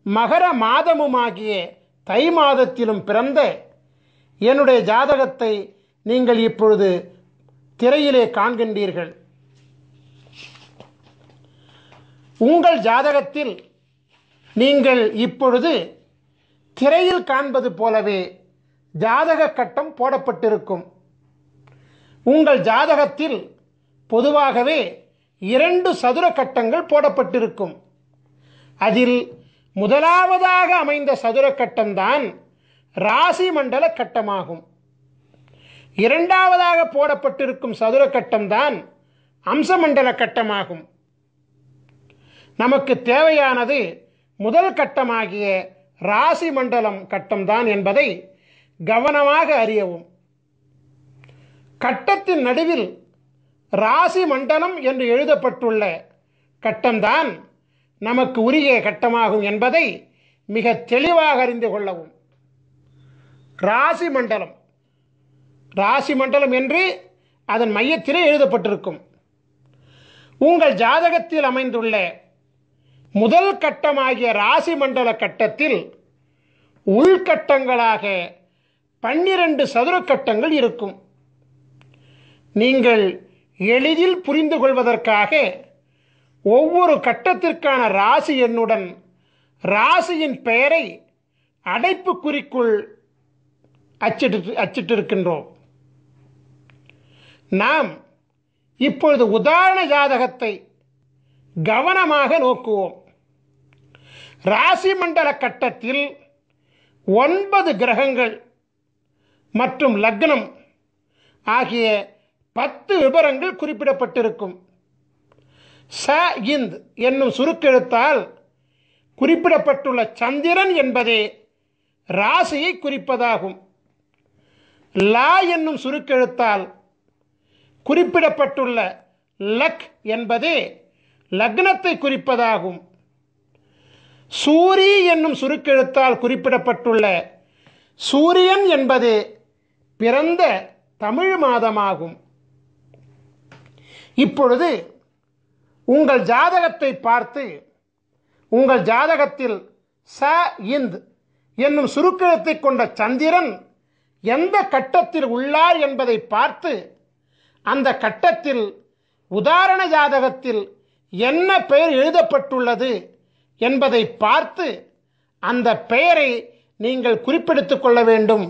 மகர மாதமுமாகிய தை மாதத்திலும் பிறந்த என்னுடைய ஜாதகத்தை நீங்கள் இப்பொழுது திரையிலே காண்கின்றீர்கள். உங்கள் ஜாதகத்தில் நீங்கள் இப்பொழுது திரையில் காண்பது போலவே ஜாதக கட்டம் போடப்பட்டிருக்கும். உங்கள் ஜாதகத்தில் பொதுவாகவே 2 சதுர கட்டங்கள் போடப்பட்டிருக்கும். அதில் முதலாவதாக அமைந்த சதுர கட்டம்தான் ராசி மண்டல கட்டமாகும். இரண்டாவதாக போடப்பட்டிருக்கும் சதுர கட்டம்தான் அம்சமண்டல கட்டமாகும். நமக்கு தேவையானது முதல் கட்டமாகிய ராசி மண்டலம் கட்டம்தான் என்பதை கவனமாக அறியவும். கட்டத்தின் நடுவில் ராசி மண்டலம் என்று எழுதப்பட்டுள்ள கட்டம்தான் நமக்கு உரிய கட்டமாகும் என்பதை மிக தெளிவாக அறிந்து கொள்ளவும். ராசி மண்டலம் என்று அதன் மையத்திலே எழுதப்பட்டிருக்கும். உங்கள் ஜாதகத்தில் அமைந்துள்ள முதல் கட்டமாகிய ராசி மண்டல கட்டத்தில் உள்கட்டங்களாக 12 சதுர கட்டங்கள் இருக்கும். நீங்கள் எளிதில் புரிந்து கொள்வதற்காக ஒவ்வொரு கட்டத்திற்கான ராசி எண்ணுடன் ராசியின் பெயரை அடைப்புக்குறிக்குள் அச்சிட்டிருக்கின்றோம். நாம் இப்பொழுது உதாரண ஜாதகத்தை கவனமாக நோக்குவோம். ராசி மண்டல கட்டத்தில் 9 கிரகங்கள் மற்றும் லக்னம் ஆகிய 10 விபரங்கள் குறிப்பிடப்பட்டிருக்கும். ச இந்த் என்னும் சுருக்கெழுத்தால் குறிப்பிடப்பட்டுள்ள சந்திரன் என்பதே ராசியை குறிப்பதாகும். லா என்னும் சுருக்கெழுத்தால் குறிப்பிடப்பட்டுள்ள லக் என்பதே லக்னத்தை குறிப்பதாகும். சூரி என்னும் சுருக்கெழுத்தால் குறிப்பிடப்பட்டுள்ள சூரியன் என்பது பிறந்த தமிழ் மாதமாகும். இப்பொழுது உங்கள் ஜாதகத்தை பார்த்து உங்கள் ஜாதகத்தில் ச இந்த் என்னும் சுருக்கெழுத்தை கொண்ட சந்திரன் எந்த கட்டத்தில் உள்ளார் என்பதை பார்த்து அந்த கட்டத்தில் உதாரண ஜாதகத்தில் என்ன பெயர் எழுதப்பட்டுள்ளது என்பதை பார்த்து அந்த பெயரை நீங்கள் குறிப்பெடுத்துக் கொள்ள வேண்டும்.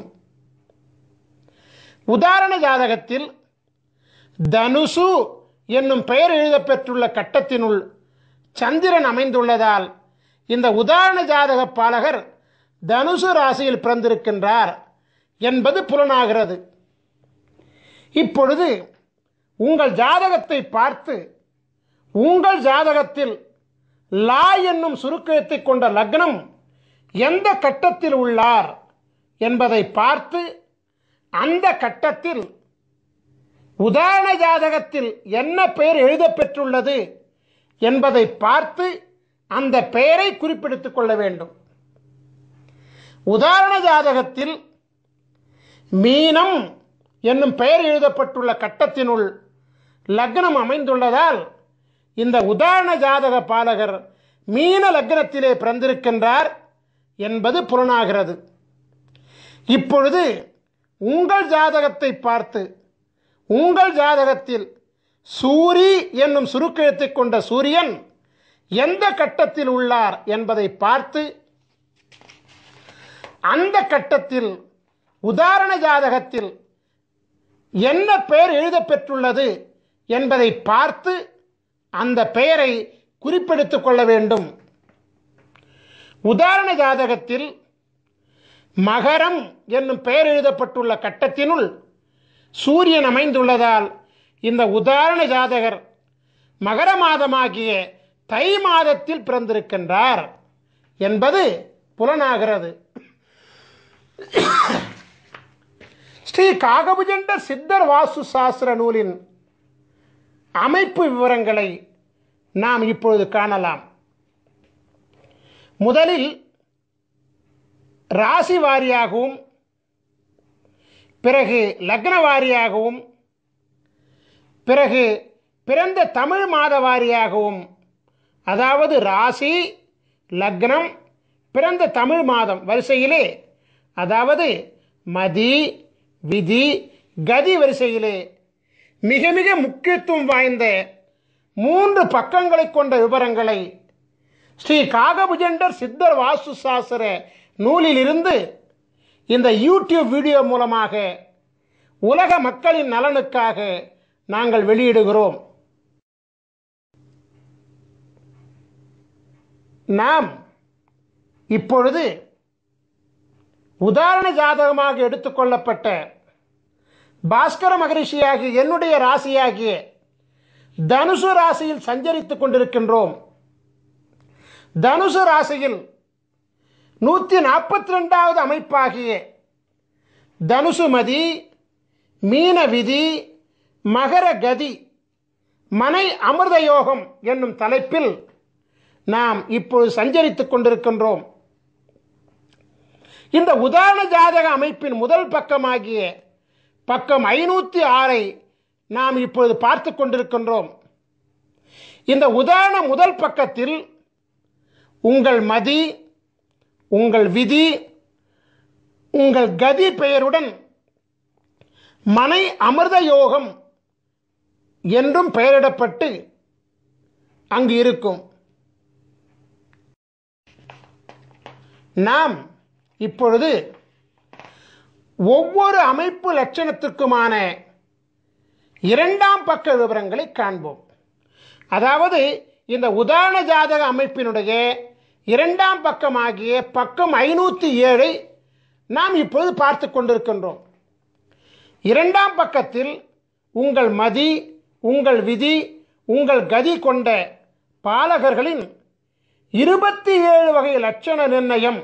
உதாரண ஜாதகத்தில் தனுசு என்னும் பெயர் எழுதப்பெற்றுள்ள கட்டத்தினுள் சந்திரன் அமைந்துள்ளதால் இந்த உதாரண ஜாதக பாலகர் தனுசு ராசியில் பிறந்திருக்கின்றார் என்பது புலனாகிறது. இப்பொழுது உங்கள் ஜாதகத்தை பார்த்து உங்கள் ஜாதகத்தில் லா என்னும் சுருக்கெழுத்தை கொண்ட லக்னம் எந்த கட்டத்தில் உள்ளார் என்பதை பார்த்து அந்த கட்டத்தில் உதாரண ஜாதகத்தில் என்ன பெயர் எழுதப்பெற்றுள்ளது என்பதை பார்த்து அந்த பெயரை குறிப்பிடுத்துக் கொள்ள வேண்டும். உதாரண ஜாதகத்தில் மீனம் என்னும் பெயர் எழுதப்பட்டுள்ள கட்டத்தினுள் லக்னம் அமைந்துள்ளதால் இந்த உதாரண ஜாதக பாலகர் மீன லக்னத்திலே பிறந்திருக்கின்றார் என்பது புலனாகிறது. இப்பொழுது உங்கள் ஜாதகத்தை பார்த்து உங்கள் ஜாதகத்தில் சூரி என்னும் சுருக்கெழுத்தை கொண்ட சூரியன் எந்த கட்டத்தில் உள்ளார் என்பதை பார்த்து அந்த கட்டத்தில் உதாரண ஜாதகத்தில் என்ன பெயர் எழுதப்பெற்றுள்ளது என்பதை பார்த்து அந்த பெயரை குறிப்பெடுத்துக் கொள்ள வேண்டும். உதாரண ஜாதகத்தில் மகரம் என்னும் பெயர் எழுதப்பட்டுள்ள கட்டத்தினுள் சூரியன் அமைந்துள்ளதால் இந்த உதாரண ஜாதகர் மகர மாதமாகிய தை மாதத்தில் பிறந்திருக்கின்றார் என்பது புலனாகிறது. ஸ்ரீ காகபுஜண்டர் சித்தர் வாஸ்து சாஸ்திர நூலின் அமைப்பு விவரங்களை நாம் இப்பொழுது காணலாம். முதலில் ராசி வாரியாகவும் பிறகு லக்ன வாரியாகவும் பிறகு பிறந்த தமிழ் மாத வாரியாகவும், அதாவது ராசி லக்னம் பிறந்த தமிழ் மாதம் வரிசையிலே, அதாவது மதி விதி கதி வரிசையிலே மிக மிக முக்கியத்துவம் வாய்ந்த 3 பக்கங்களை கொண்ட விவரங்களை ஸ்ரீ காகபுஜண்டர் சித்தர் வாஸ்து சாஸ்திர நூலிலிருந்து இந்த யூடியூப் வீடியோ மூலமாக உலக மக்களின் நலனுக்காக நாங்கள் வெளியிடுகிறோம். நாம் இப்பொழுது உதாரண ஜாதகமாக எடுத்துக்கொள்ளப்பட்ட பாஸ்கர மகரிஷியாகிய என்னுடைய ராசியாகிய தனுசு ராசியில் சஞ்சரித்துக் கொண்டிருக்கின்றோம். தனுசு ராசியில் 142வது அமைப்பாகிய தனுசு மதி மீன விதி மகர கதி மனை அமிர்த யோகம் என்னும் தலைப்பில் நாம் இப்பொழுது சஞ்சரித்துக் கொண்டிருக்கின்றோம். இந்த உதாரண ஜாதக அமைப்பின் முதல் பக்கமாகிய பக்கம் 506 நாம் இப்பொழுது பார்த்து கொண்டிருக்கின்றோம். இந்த உதாரண முதல் பக்கத்தில் உங்கள் மதி உங்கள் விதி உங்கள் கதி பெயருடன் மனை அமிர்த யோகம் என்றும் பெயரிடப்பட்டு அங்கு இருக்கும். நாம் இப்பொழுது ஒவ்வொரு அமைப்பு லட்சணத்திற்குமான 2ஆம் பக்க விவரங்களை காண்போம். அதாவது இந்த உதாரண ஜாதக அமைப்பினுடைய 2ஆம் பக்கமாகிய பக்கம் 507 நாம் இப்பொழுது பார்த்து கொண்டிருக்கின்றோம். 2ஆம் பக்கத்தில் உங்கள் மதி உங்கள் விதி உங்கள் கதி கொண்ட பாலகர்களின் 27 வகை லட்சண நிர்ணயம்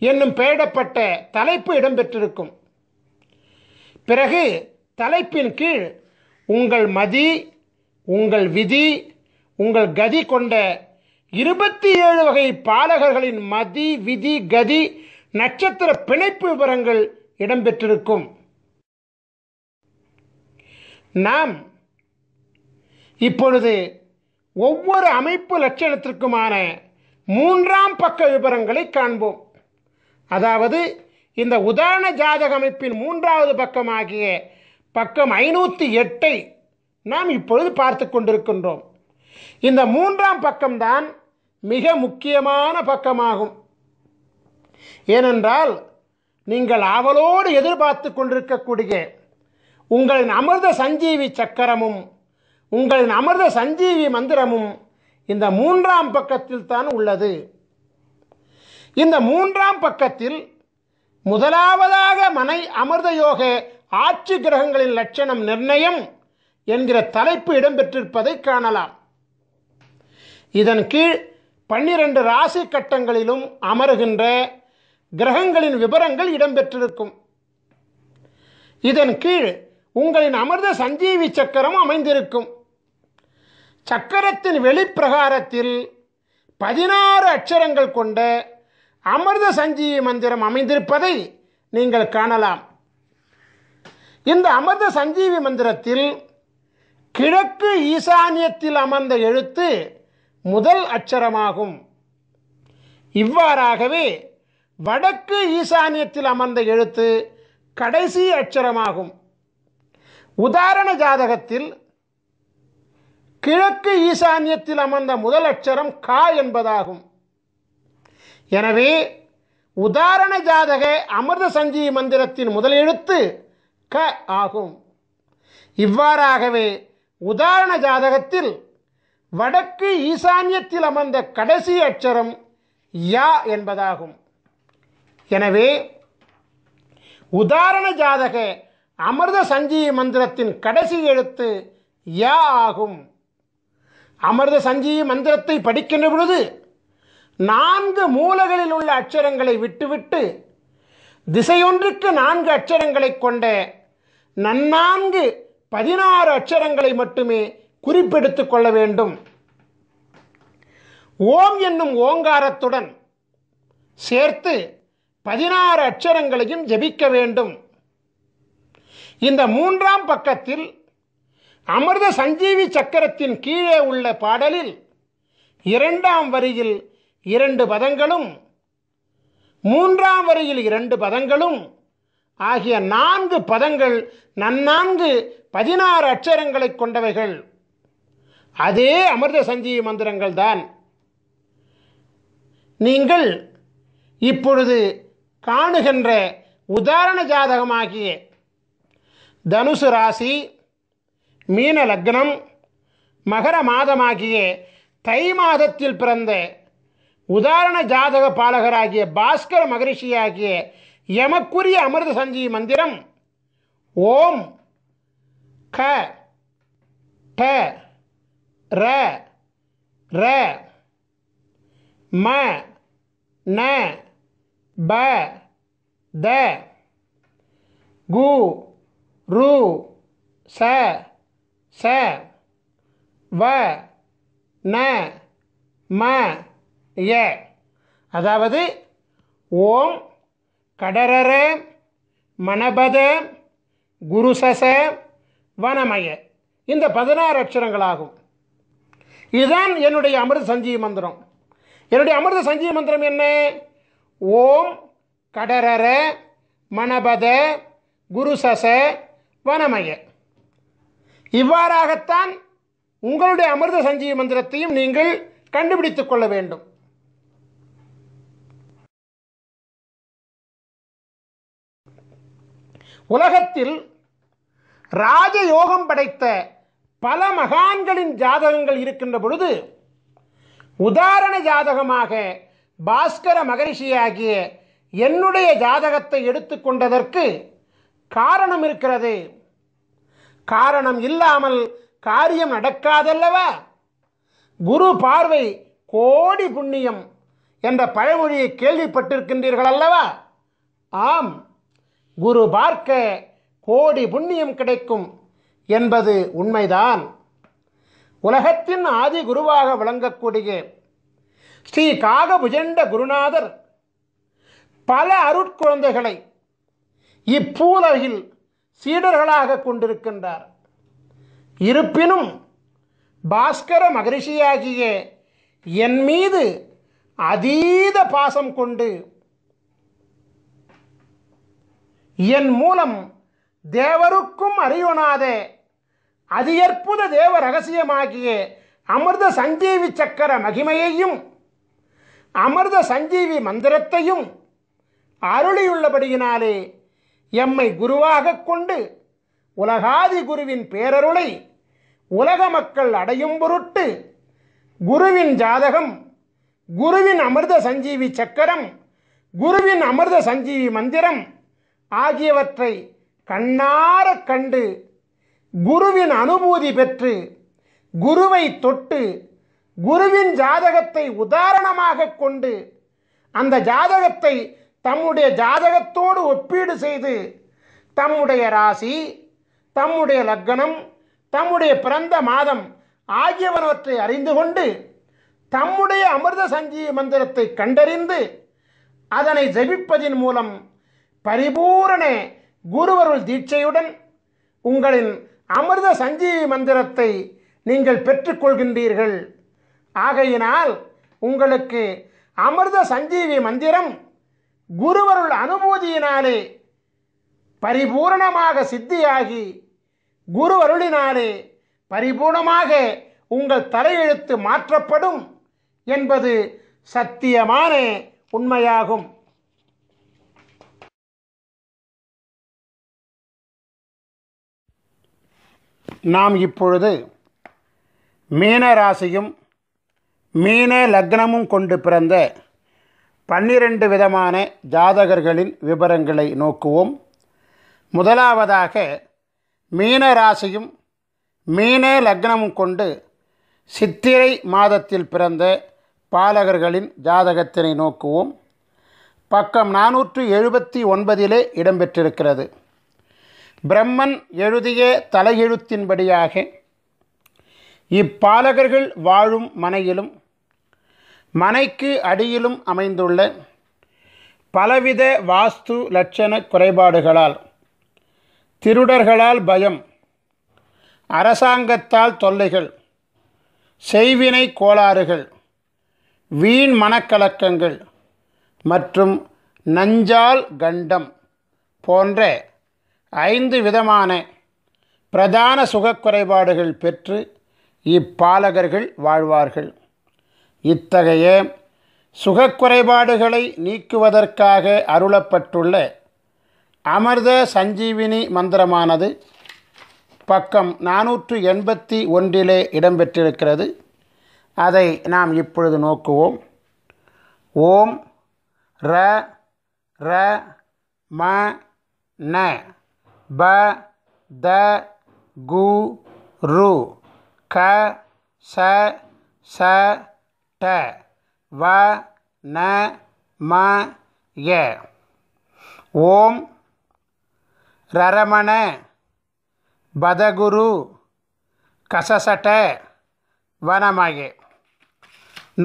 என்னும் பெயரிடப்பட்ட தலைப்பு இடம்பெற்றிருக்கும். பிறகு தலைப்பின் கீழ் உங்கள் மதி உங்கள் விதி உங்கள் கதி கொண்ட 27 வகை பாலகர்களின் மதி விதி கதி நட்சத்திர பிணைப்பு விவரங்கள் இடம்பெற்றிருக்கும். நாம் இப்பொழுது ஒவ்வொரு அமைப்பு லட்சணத்திற்குமான 3ஆம் பக்க விவரங்களை காண்போம். அதாவது இந்த உதாரண ஜாதக அமைப்பின் 3வது பக்கமாகிய பக்கம் 508 நாம் இப்பொழுது பார்த்து கொண்டிருக்கின்றோம். இந்த 3ஆம் பக்கம்தான் மிக முக்கியமான பக்கமாகும். ஏனென்றால் நீங்கள் ஆவலோடு எதிர்பார்த்து கொண்டிருக்கக்கூடிய உங்களின் அமிர்த சஞ்சீவி சக்கரமும் உங்களின் அமிர்த சஞ்சீவி மந்திரமும் இந்த 3ஆம் பக்கத்தில் தான் உள்ளது. இந்த 3ஆம் பக்கத்தில் முதலாவதாக மனை அமிர்த யோக ஆட்சி கிரகங்களின் லட்சணம் நிர்ணயம் என்கிற தலைப்பு இடம்பெற்றிருப்பதை காணலாம். இதன் கீழ் 12 ராசி கட்டங்களிலும் அமருகின்ற கிரகங்களின் விவரங்கள் இடம்பெற்றிருக்கும். இதன் கீழ் உங்களின் அமிர்த சஞ்சீவி சக்கரம் அமைந்திருக்கும். சக்கரத்தின் வெளிப்பிரகாரத்தில் 16 அட்சரங்கள் கொண்ட அமிர்த சஞ்சீவி மந்திரம் அமைந்திருப்பதை நீங்கள் காணலாம். இந்த அமிர்த சஞ்சீவி மந்திரத்தில் கிழக்கு ஈசானியத்தில் அமர்ந்த எழுத்து முதல் அட்சரமாகும். இவ்வாறாகவே வடக்கு ஈசானியத்தில் அமர்ந்த எழுத்து கடைசி அட்சரமாகும். உதாரண ஜாதகத்தில் கிழக்கு ஈசானியத்தில் அமர்ந்த முதல் அட்சரம் கா என்பதாகும். எனவே உதாரண ஜாதக அமிர்த சஞ்சீவி மந்திரத்தின் முதல் எழுத்து க ஆகும். இவ்வாறாகவே உதாரண ஜாதகத்தில் வடக்கு ஈசானியத்தில் அமர்ந்த கடைசி அட்சரம் யா என்பதாகும். எனவே உதாரண ஜாதக அமிர்த சஞ்சீவி மந்திரத்தின் கடைசி எழுத்து யா ஆகும். அமிர்த சஞ்சீவி மந்திரத்தை படிக்கின்ற பொழுது 4 மூலைகளில் உள்ள அட்சரங்களை விட்டுவிட்டு திசையொன்றுக்கு 4 அட்சரங்களை கொண்ட நன்னான்கு 16 அட்சரங்களை மட்டுமே குறிப்பெடுத்துக் கொள்ள வேண்டும். ஓம் என்னும் ஓங்காரத்துடன் சேர்த்து 16 அட்சரங்களையும் ஜபிக்க வேண்டும். இந்த 3ஆம் பக்கத்தில் அமிர்த சஞ்சீவி சக்கரத்தின் கீழே உள்ள பாடலில் 2ஆம் வரியில் 2 பதங்களும் 3ஆம் வரியில் 2 பதங்களும் ஆகிய 4 பதங்கள் நன்னான்கு 16 அட்சரங்களை கொண்டவைகள். அதே அமிர்த சஞ்சீவி மந்திரங்கள் தான். நீங்கள் இப்பொழுது காணுகின்ற உதாரண ஜாதகமாகிய தனுசு ராசி, மீன லக்னம், மகர மாதமாகிய தை மாதத்தில் பிறந்த உதாரண ஜாதக பாலகராகிய பாஸ்கர மகரிஷியாகிய எமக்குரிய அமிர்த சஞ்சீவி மந்திரம் ஓம் க ட ர ர ம ந ப த கு ரு ச ச வ ந ம ய. அதாவது ஓம் கடரர மணபத குருசச வனமய, இந்த 16 அட்சரங்களாகும். இதுதான் என்னுடைய அமிர்த சஞ்சீவி மந்திரம். என்னுடைய அமிர்த சஞ்சீவி மந்திரம் என்ன? ஓம் கடரர மணபத குருசச வனமய. இவ்வாறாகத்தான் உங்களுடைய அமிர்த சஞ்சீவி மந்திரத்தையும் நீங்கள் கண்டுபிடித்துக் கொள்ள வேண்டும். உலகத்தில் ராஜயோகம் படைத்த பல மகான்களின் ஜாதகங்கள் இருக்கின்ற பொழுது உதாரண ஜாதகமாக பாஸ்கர மகரிஷியாகிய என்னுடைய ஜாதகத்தை எடுத்துக்கொண்டதற்கு காரணம் இருக்கிறது. காரணம் இல்லாமல் காரியம் நடக்காதல்லவா? குரு பார்வை கோடி புண்ணியம் என்ற பழமொழியை கேள்விப்பட்டிருக்கின்றீர்கள் அல்லவா? ஆம், குரு பார்க்க கோடி புண்ணியம் கிடைக்கும் என்பது உண்மைதான். உலகத்தின் ஆதி குருவாக விளங்கக்கூடிய ஸ்ரீ காகபுஜண்ட குருநாதர் பல அருட்குழந்தைகளை இப்பூலகில் சீடர்களாக கொண்டிருக்கின்றார். இருப்பினும் பாஸ்கர மகரிஷியாகிய என் மீது அதீத பாசம் கொண்டு என் மூலம் தேவருக்கும் அறியொணாத அதியற்புத தேவ ரகசியமாகிய அமிர்த சஞ்சீவி சக்கர மகிமையையும் அமிர்த சஞ்சீவி மந்திரத்தையும் அருளியுள்ளபடியினாலே எம்மை குருவாக கொண்டு உலகாதி குருவின் பேரருளை உலக மக்கள் அடையும் பொருட்டு குருவின் ஜாதகம், குருவின் அமிர்த சஞ்சீவி சக்கரம், குருவின் அமிர்த சஞ்சீவி மந்திரம் ஆகியவற்றை கண்ணார கண்டு குருவின் அனுபூதி பெற்று குருவை தொட்டு குருவின் ஜாதகத்தை உதாரணமாக கொண்டு அந்த ஜாதகத்தை தம்முடைய ஜாதகத்தோடு ஒப்பீடு செய்து தம்முடைய ராசி, தம்முடைய லக்னம், தம்முடைய பிறந்த மாதம் ஆகியவற்றை அறிந்து கொண்டு தம்முடைய அமிர்த சஞ்சீவி மந்திரத்தை கண்டறிந்து அதனை ஜபிப்பதின் மூலம் பரிபூரண குருவருள் தீட்சையுடன் உங்களின் அமிர்த சஞ்சீவி மந்திரத்தை நீங்கள் பெற்றுக்கொள்கின்றீர்கள். ஆகையினால் உங்களுக்கு அமிர்த சஞ்சீவி மந்திரம் குருவருள் அனுபூதியினாலே பரிபூரணமாக சித்தியாகி குருவருளினாலே பரிபூர்ணமாக உங்கள் தலையெழுத்து மாற்றப்படும் என்பது சத்தியமான உண்மையாகும். நாம் இப்பொழுது மீன ராசியும் மீன லக்னமும் கொண்டு பிறந்த 12 விதமான ஜாதகர்களின் விவரங்களை நோக்குவோம். முதலாவதாக மீன ராசியும் மீன லக்னமும் கொண்டு சித்திரை மாதத்தில் பிறந்த பாலகர்களின் ஜாதகத்தினை நோக்குவோம். பக்கம் 479 இடம்பெற்றிருக்கிறது. பிரம்மன் எழுதிய தலையெழுத்தின்படியாக இப்பாலகர்கள் வாழும் மனையிலும் மனைக்கு அடியிலும் அமைந்துள்ள பலவித வாஸ்து லட்சண குறைபாடுகளால், திருடர்களால் பயம், அரசாங்கத்தால் தொல்லைகள், செய்வினை கோளாறுகள், வீண் மனக்கலக்கங்கள் மற்றும் நஞ்சால் கண்டம் போன்ற 5 விதமான பிரதான சுகக்குறைபாடுகள் பெற்று இப்பாலகர்கள் வாழ்வார்கள். இத்தகைய சுகக்குறைபாடுகளை நீக்குவதற்காக அருளப்பட்டுள்ள அமிர்த சஞ்சீவினி மந்திரமானது பக்கம் 481 இடம்பெற்றிருக்கிறது. அதை நாம் இப்பொழுது நோக்குவோம். ஓம் ர ர ம ந ப த கு ரு க ச ச ட வ ந ம ய. ஓம் ரரமண பதகுரு கசசட வனமயே.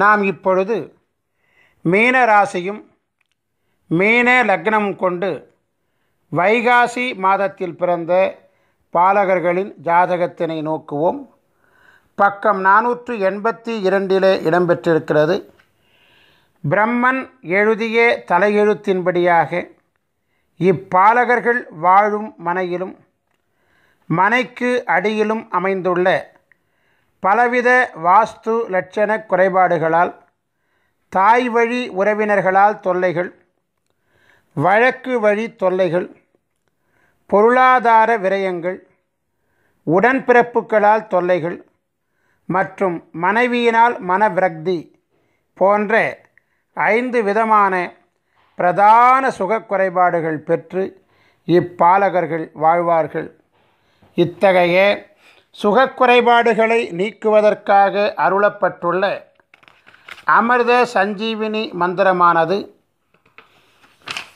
நாம் இப்பொழுது மீன ராசியும் மீன லக்னம் கொண்டு வைகாசி மாதத்தில் பிறந்த பாலகர்களின் ஜாதகத்தினை நோக்குவோம். பக்கம் 482 இடம்பெற்றிருக்கிறது. பிரம்மன் எழுதிய தலையெழுத்தின்படியாக இப்பாலகர்கள் வாழும் மனையிலும் மனைக்கு அடியிலும் அமைந்துள்ள பலவித வாஸ்து லட்சண குறைபாடுகளால், தாய் வழி உறவினர்களால் தொல்லைகள், வழக்கு வழி தொல்லைகள், பொருளாதார விரயங்கள், உடன்பிறப்புகளால் தொல்லைகள் மற்றும் மனைவியினால் மனவிரக்தி போன்ற 5 விதமான பிரதான சுகக்குறைபாடுகள் பெற்று இப்பாலகர்கள் வாழ்வார்கள். இத்தகைய சுகக்குறைபாடுகளை நீக்குவதற்காக அருளப்பட்டுள்ள அமிர்த சஞ்சீவினி மந்திரமானது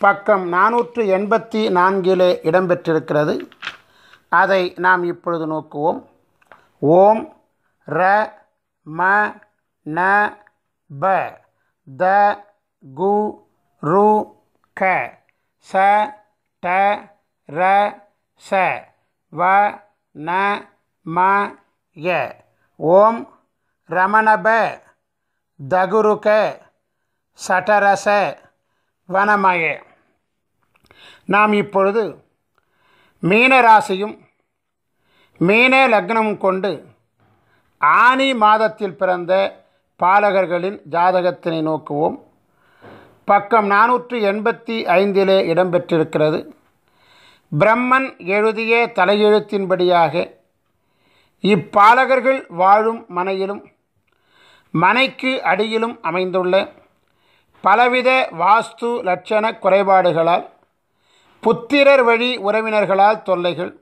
பக்கம் 484 இடம்பெற்றிருக்கிறது. அதை நாம் இப்பொழுது நோக்குவோம். ஓம் ர ம ந ப த கு ரு க ச ட ர ச வ ந ம ய. ஓம் ரமணப தகுருக சடரச வனமய. நாம் இப்பொழுது மீன ராசியும் மீன லக்னம் கொண்டு ஆனி மாதத்தில் பிறந்த பாலகர்களின் ஜாதகத்தினை நோக்குவோம். பக்கம் 485 இடம்பெற்றிருக்கிறது. பிரம்மன் எழுதிய தலையெழுத்தின்படியாக இப்பாலகர்கள் வாழும் மனையிலும் மனைக்கு அடியிலும் அமைந்துள்ள பலவித வாஸ்து லட்சண குறைபாடுகளால், புத்திரர் வழி உறவினர்களால் தொல்லைகள்,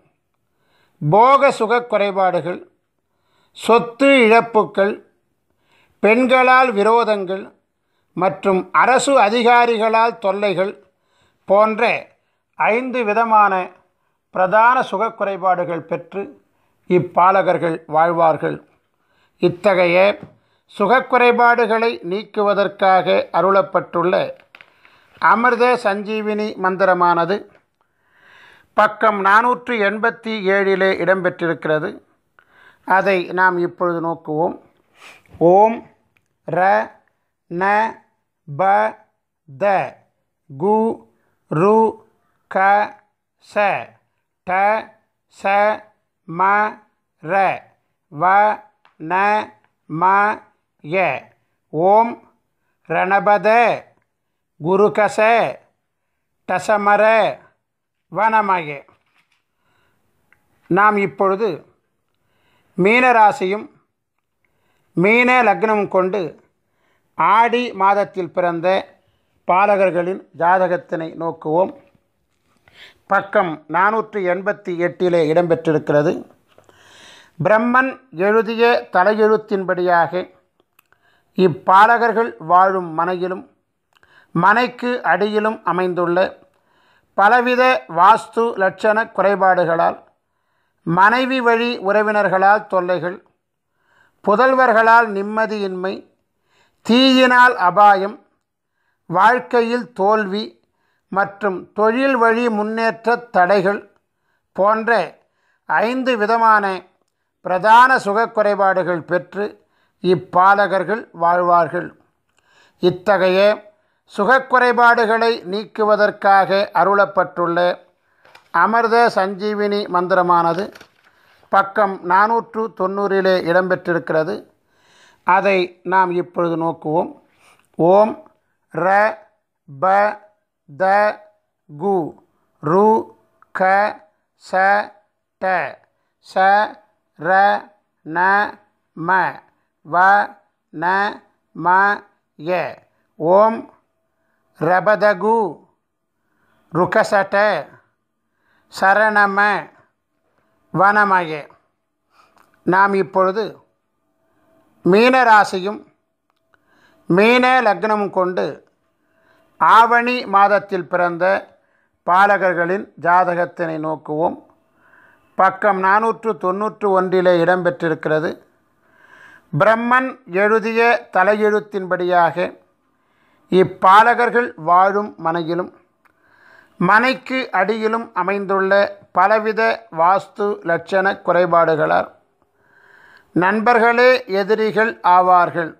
போக சுக குறைபாடுகள், சொத்து இழப்புக்கள், பெண்களால் விரோதங்கள் மற்றும் அரசு அதிகாரிகளால் தொல்லைகள் போன்ற 5 விதமான பிரதான சுகக்குறைபாடுகள் பெற்று இப்பாலகர்கள் வாழ்வார்கள். இத்தகைய சுகக்குறைபாடுகளை நீக்குவதற்காக அருளப்பட்டுள்ள அமிர்த சஞ்சீவினி மந்திரமானது பக்கம் 487 இடம்பெற்றிருக்கிறது. அதை நாம் இப்பொழுது நோக்குவோம். ஓம் ர ந ப த கு ரு க ச ட ச ம ர வ ந ம ய. ஓம் ரணபத குருகச டசமர வனமய. நாம் இப்பொழுது மீனராசியும் மீன லக்னம் கொண்டு ஆடி மாதத்தில் பிறந்த பாலகர்களின் ஜாதகத்தினை நோக்குவோம். பக்கம் 488 இடம்பெற்றிருக்கிறது. பிரம்மன் எழுதிய தலையெழுத்தின்படியாக இப்பாலகர்கள் வாழும் மனையிலும் மனைக்கு அடியிலும் அமைந்துள்ள பலவித வாஸ்து லட்சண குறைபாடுகளால் மனைவி வழி உறவினர்களால் தொல்லைகள், புதல்வர்களால் நிம்மதியின்மை, தீயினால் அபாயம், வாழ்க்கையில் தோல்வி மற்றும் தொழில் வழி முன்னேற்ற தடைகள் போன்ற 5 விதமான பிரதான சுகக்குறைபாடுகள் பெற்று இப்பாலகர்கள் வாழ்வார்கள். இத்தகைய சுகக்குறைபாடுகளை நீக்குவதற்காக அருளப்பட்டுள்ள அமிர்த சஞ்சீவினி மந்திரமானது பக்கம் 490 இடம்பெற்றிருக்கிறது. அதை நாம் இப்பொழுது நோக்குவோம். ஓம் ர ப த கு ரு க ச ட ச ர ந ம வ ந ம ய. ஓம் ரபதகு ருகசட சரணம வனமய. நாம் இப்பொழுது மீனராசியும் மீன லக்னமும் கொண்டு ஆவணி மாதத்தில் பிறந்த பாலகர்களின் ஜாதகத்தினை நோக்குவோம். பக்கம் 491 இடம்பெற்றிருக்கிறது. பிரம்மன் எழுதிய தலையெழுத்தின்படியாக இப்பாலகர்கள் வாழும் மனையிலும் மனைக்கு அடியிலும் அமைந்துள்ள பலவித வாஸ்து லட்சண குறைபாடுகளால் நண்பர்களே எதிரிகள் ஆவார்கள்.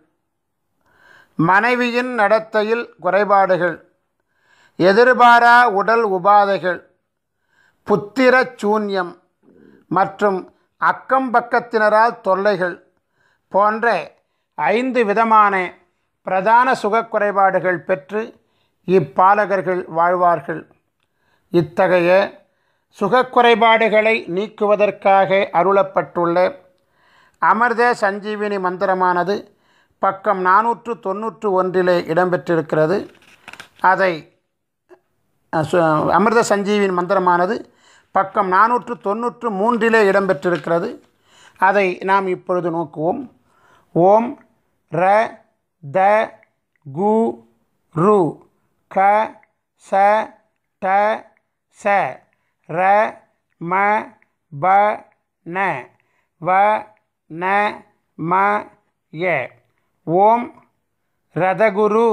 மனைவியின் நடத்தையில் குறைபாடுகள், எதிர்பாரா உடல் உபாதைகள், புத்திர சூன்யம் மற்றும் அக்கம் பக்கத்தினரால் தொல்லைகள் போன்ற 5 விதமான பிரதான சுகக்குறைபாடுகள் பெற்று இப்பாலகர்கள் வாழ்வார்கள். இத்தகைய சுகக்குறைபாடுகளை நீக்குவதற்காக அருளப்பட்டுள்ள அமிர்த சஞ்சீவினி மந்திரமானது பக்கம் 491 இடம்பெற்றிருக்கிறது. அதை அமிர்த சஞ்சீவினி மந்திரமானது பக்கம் 493 இடம்பெற்றிருக்கிறது. அதை நாம் இப்பொழுது நோக்குவோம். ஓம் ர த கு ரு க ச ட ச ர ம ப ந வ ந ம ய. ஓம் ரதகுரு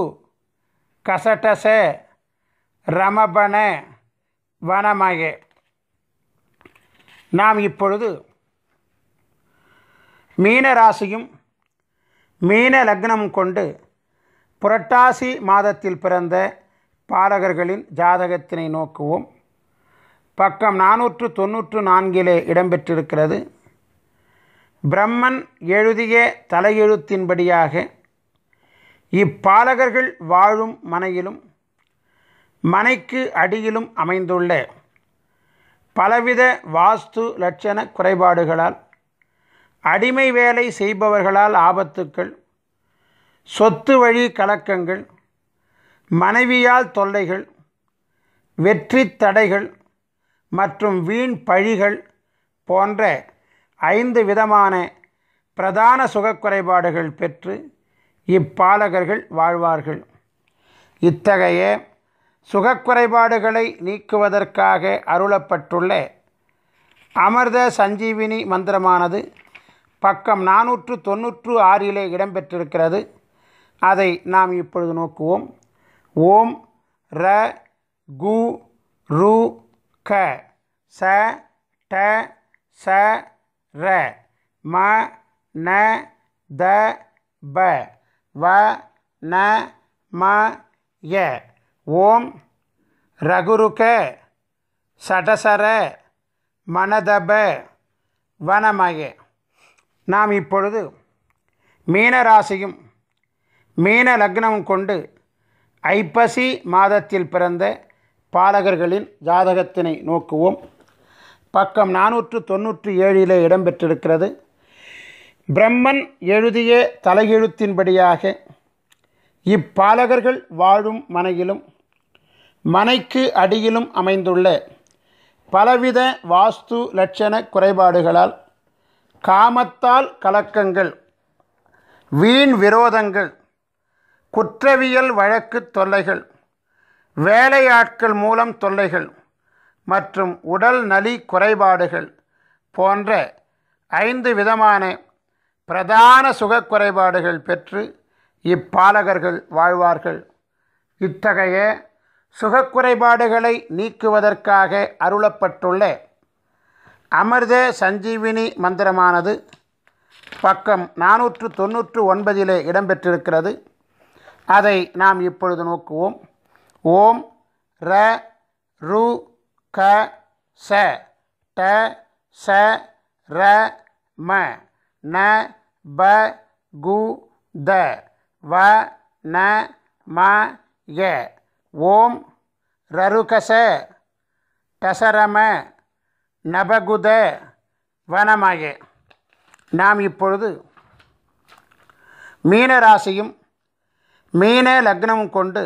கசடச ரமபண வனமய. நாம் இப்பொழுது மீனராசியும் மீன லக்னம் கொண்டு புரட்டாசி மாதத்தில் பிறந்த பாலகர்களின் ஜாதகத்தினை நோக்குவோம். பக்கம் 494 இடம்பெற்றிருக்கிறது. பிரம்மன் எழுதிய தலையெழுத்தின்படியாக இப்பாலகர்கள் வாழும் மனையிலும் மனைக்கு அடியிலும் அமைந்துள்ள பலவித வாஸ்து லட்சண குறைபாடுகளால் அடிமை வேலை செய்பவர்களால் ஆபத்துக்கள், சொத்து வழி கலக்கங்கள், மனைவியால் தொல்லைகள், வெற்றி தடைகள் மற்றும் வீண் பழிகள் போன்ற 5 விதமான பிரதான சுகக்குறைபாடுகள் பெற்று இப்பாலகர்கள் வாழ்வார்கள். இத்தகைய சுகக்குறைபாடுகளை நீக்குவதற்காக அருளப்பட்டுள்ள அமிர்த சஞ்சீவினி மந்திரமானது பக்கம் 496 இடம்பெற்றிருக்கிறது. அதை நாம் இப்பொழுது நோக்குவோம். ஓம் ர கு ரு க ச ட ச ர ம ந த ப வ ந ம ய. ஓம் ரகுருக சடசர மனதப வனமய. நாம் இப்பொழுது மீனராசியும் மீன லக்னம் கொண்டு ஐப்பசி மாதத்தில் பிறந்த பாலகர்களின் ஜாதகத்தினை நோக்குவோம். பக்கம் 497 இடம்பெற்றிருக்கிறது. பிரம்மன் எழுதிய தலையெழுத்தின்படியாக இப்பாலகர்கள் வாழும் மனையிலும் மனைக்கு அடியிலும் அமைந்துள்ள பலவித வாஸ்து லட்சண குறைபாடுகளால், காமத்தால் கலக்கங்கள், வீண் விரோதங்கள், குற்றவியல் வழக்கு தொல்லைகள், வேலையாட்கள் மூலம் தொல்லைகள் மற்றும் உடல் நலி குறைபாடுகள் போன்ற 5 விதமான பிரதான சுகக் குறைபாடுகள் பெற்று இப்பாலகர்கள் வாழ்வார்கள். இத்தகைய சுகக்குறைபாடுகளை நீக்குவதற்காக அருளப்பட்டுள்ள அமிர்த சஞ்சீவினி மந்திரமானது பக்கம் 499 இடம்பெற்றிருக்கிறது. அதை நாம் இப்பொழுது நோக்குவோம். ஓம் ர ரு க ச ட ச ர ம ந ப கு த வ ந ம ய. ஓம் ரருகச டசரம நபகுத வனமய. நாம் இப்பொழுது மீன ராசியும் மீன லக்னமும் கொண்டு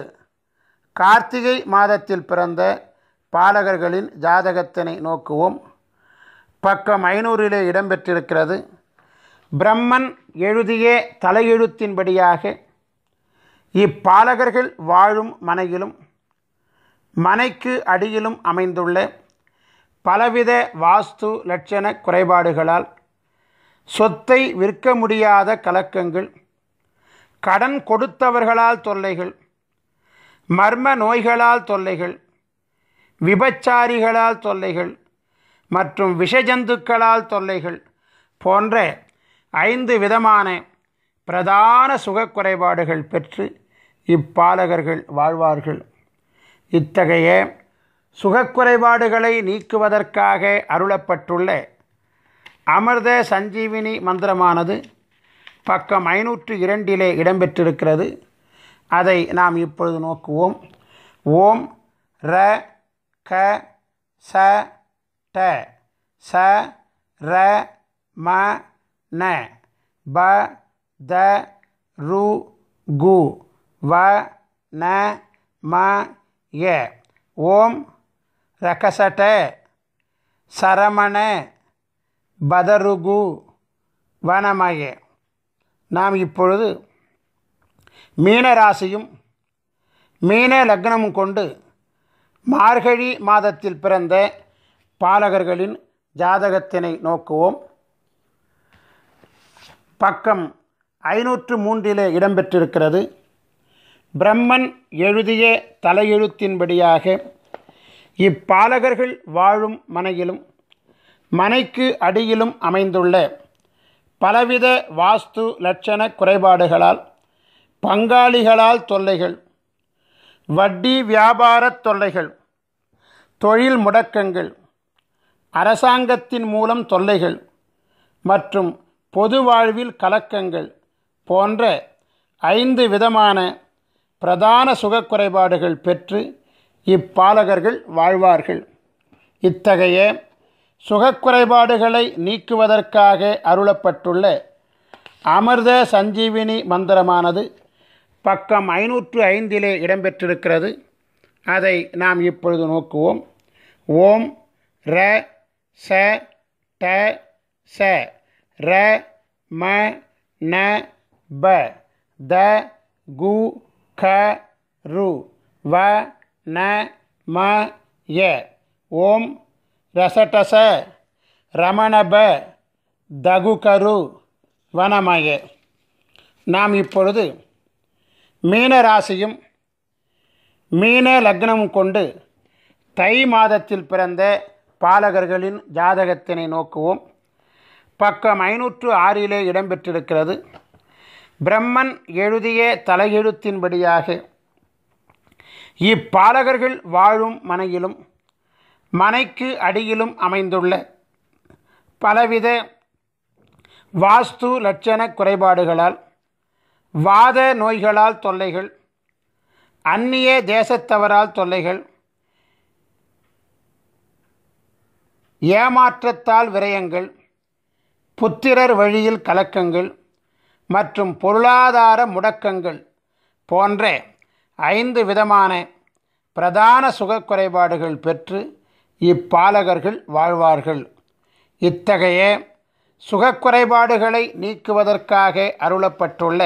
கார்த்திகை மாதத்தில் பிறந்த பாலகர்களின் ஜாதகத்தினை நோக்குவோம். பக்கம் 500 இடம்பெற்றிருக்கிறது. பிரம்மன் எழுதிய தலையெழுத்தின்படியாக இப்பாலகர்கள் வாழும் மனையிலும் மனைக்கு அடியிலும் அமைந்துள்ள பலவித வாஸ்து லட்சண குறைபாடுகளால் சொத்தை விற்க முடியாத கலக்கங்கள், கடன் கொடுத்தவர்களால் தொல்லைகள், மர்ம நோய்களால் தொல்லைகள், விபச்சாரிகளால் தொல்லைகள் மற்றும் விஷஜந்துக்களால் தொல்லைகள் போன்ற 5 விதமான பிரதான சுகக்குறைபாடுகள் பெற்று இப்பாலகர்கள் வாழ்வார்கள். இத்தகைய சுகக்குறைபாடுகளை நீக்குவதற்காக அருளப்பட்டுள்ள அமிர்த சஞ்சீவினி மந்திரமானது பக்கம் 502 இடம்பெற்றிருக்கிறது. அதை நாம் இப்பொழுது நோக்குவோம். ஓம் ர க ச ட ச ர ம ந ப த ரு கு வ ந ம ய. ஓம் ரகசட சரமண பதருகு வனமய. நாம் இப்பொழுது மீன ராசியும் மீன லக்னமும் கொண்டு மார்கழி மாதத்தில் பிறந்த பாலகர்களின் ஜாதகத்தினை நோக்குவோம். பக்கம் 503 இடம்பெற்றிருக்கிறது. பிரம்மன் எழுதிய தலையெழுத்தின்படியாக இப்பாலகர்கள் வாழும் மனையிலும் மனைக்கு அடியிலும் அமைந்துள்ள பலவித வாஸ்து லட்சண குறைபாடுகளால் பங்காளிகளால் தொல்லைகள், வட்டி வியாபாரத் தொல்லைகள், தொழில் முடக்கங்கள், அரசாங்கத்தின் மூலம் தொல்லைகள் மற்றும் பொது வாழ்வில் கலக்கங்கள் போன்ற 5 விதமான பிரதான சுகக்குறைபாடுகள் பெற்று இப்பாலகர்கள் வாழ்வார்கள். இத்தகைய சுகக்குறைபாடுகளை நீக்குவதற்காக அருளப்பட்டுள்ள அமிர்த சஞ்சீவினி மந்திரமானது பக்கம் 505 இடம்பெற்றிருக்கிறது. அதை நாம் இப்பொழுது நோக்குவோம். ஓம் ர ச ட ச ர ம ந ப த கு க ரு வ ந ம ய. ஓம் ரசடச ரமணப தகுகரு வனமய. நாம் இப்பொழுது மீன ராசியும் மீன லக்னமும் கொண்டு தை மாதத்தில் பிறந்த பாலகர்களின் ஜாதகத்தினை நோக்குவோம். பக்கம் 506 இடம்பெற்றிருக்கிறது. பிரம்மன் எழுதிய தலையெழுத்தின்படியாக இப்பாலகர்கள் வாழும் மனையிலும் மனைக்கு அடியிலும் அமைந்துள்ள பலவித வாஸ்து லட்சண குறைபாடுகளால், வாத நோய்களால் தொல்லைகள், அந்நிய தேசத்தவரால் தொல்லைகள், ஏமாற்றத்தால் விரயங்கள், புத்திரர் வழியில் கலக்கங்கள் மற்றும் பொருளாதார முடக்கங்கள் போன்ற 5 விதமான பிரதான சுகக்குறைபாடுகள் பெற்று இப்பாலகர்கள் வாழ்வார்கள். இத்தகைய சுகக்குறைபாடுகளை நீக்குவதற்காக அருளப்பட்டுள்ள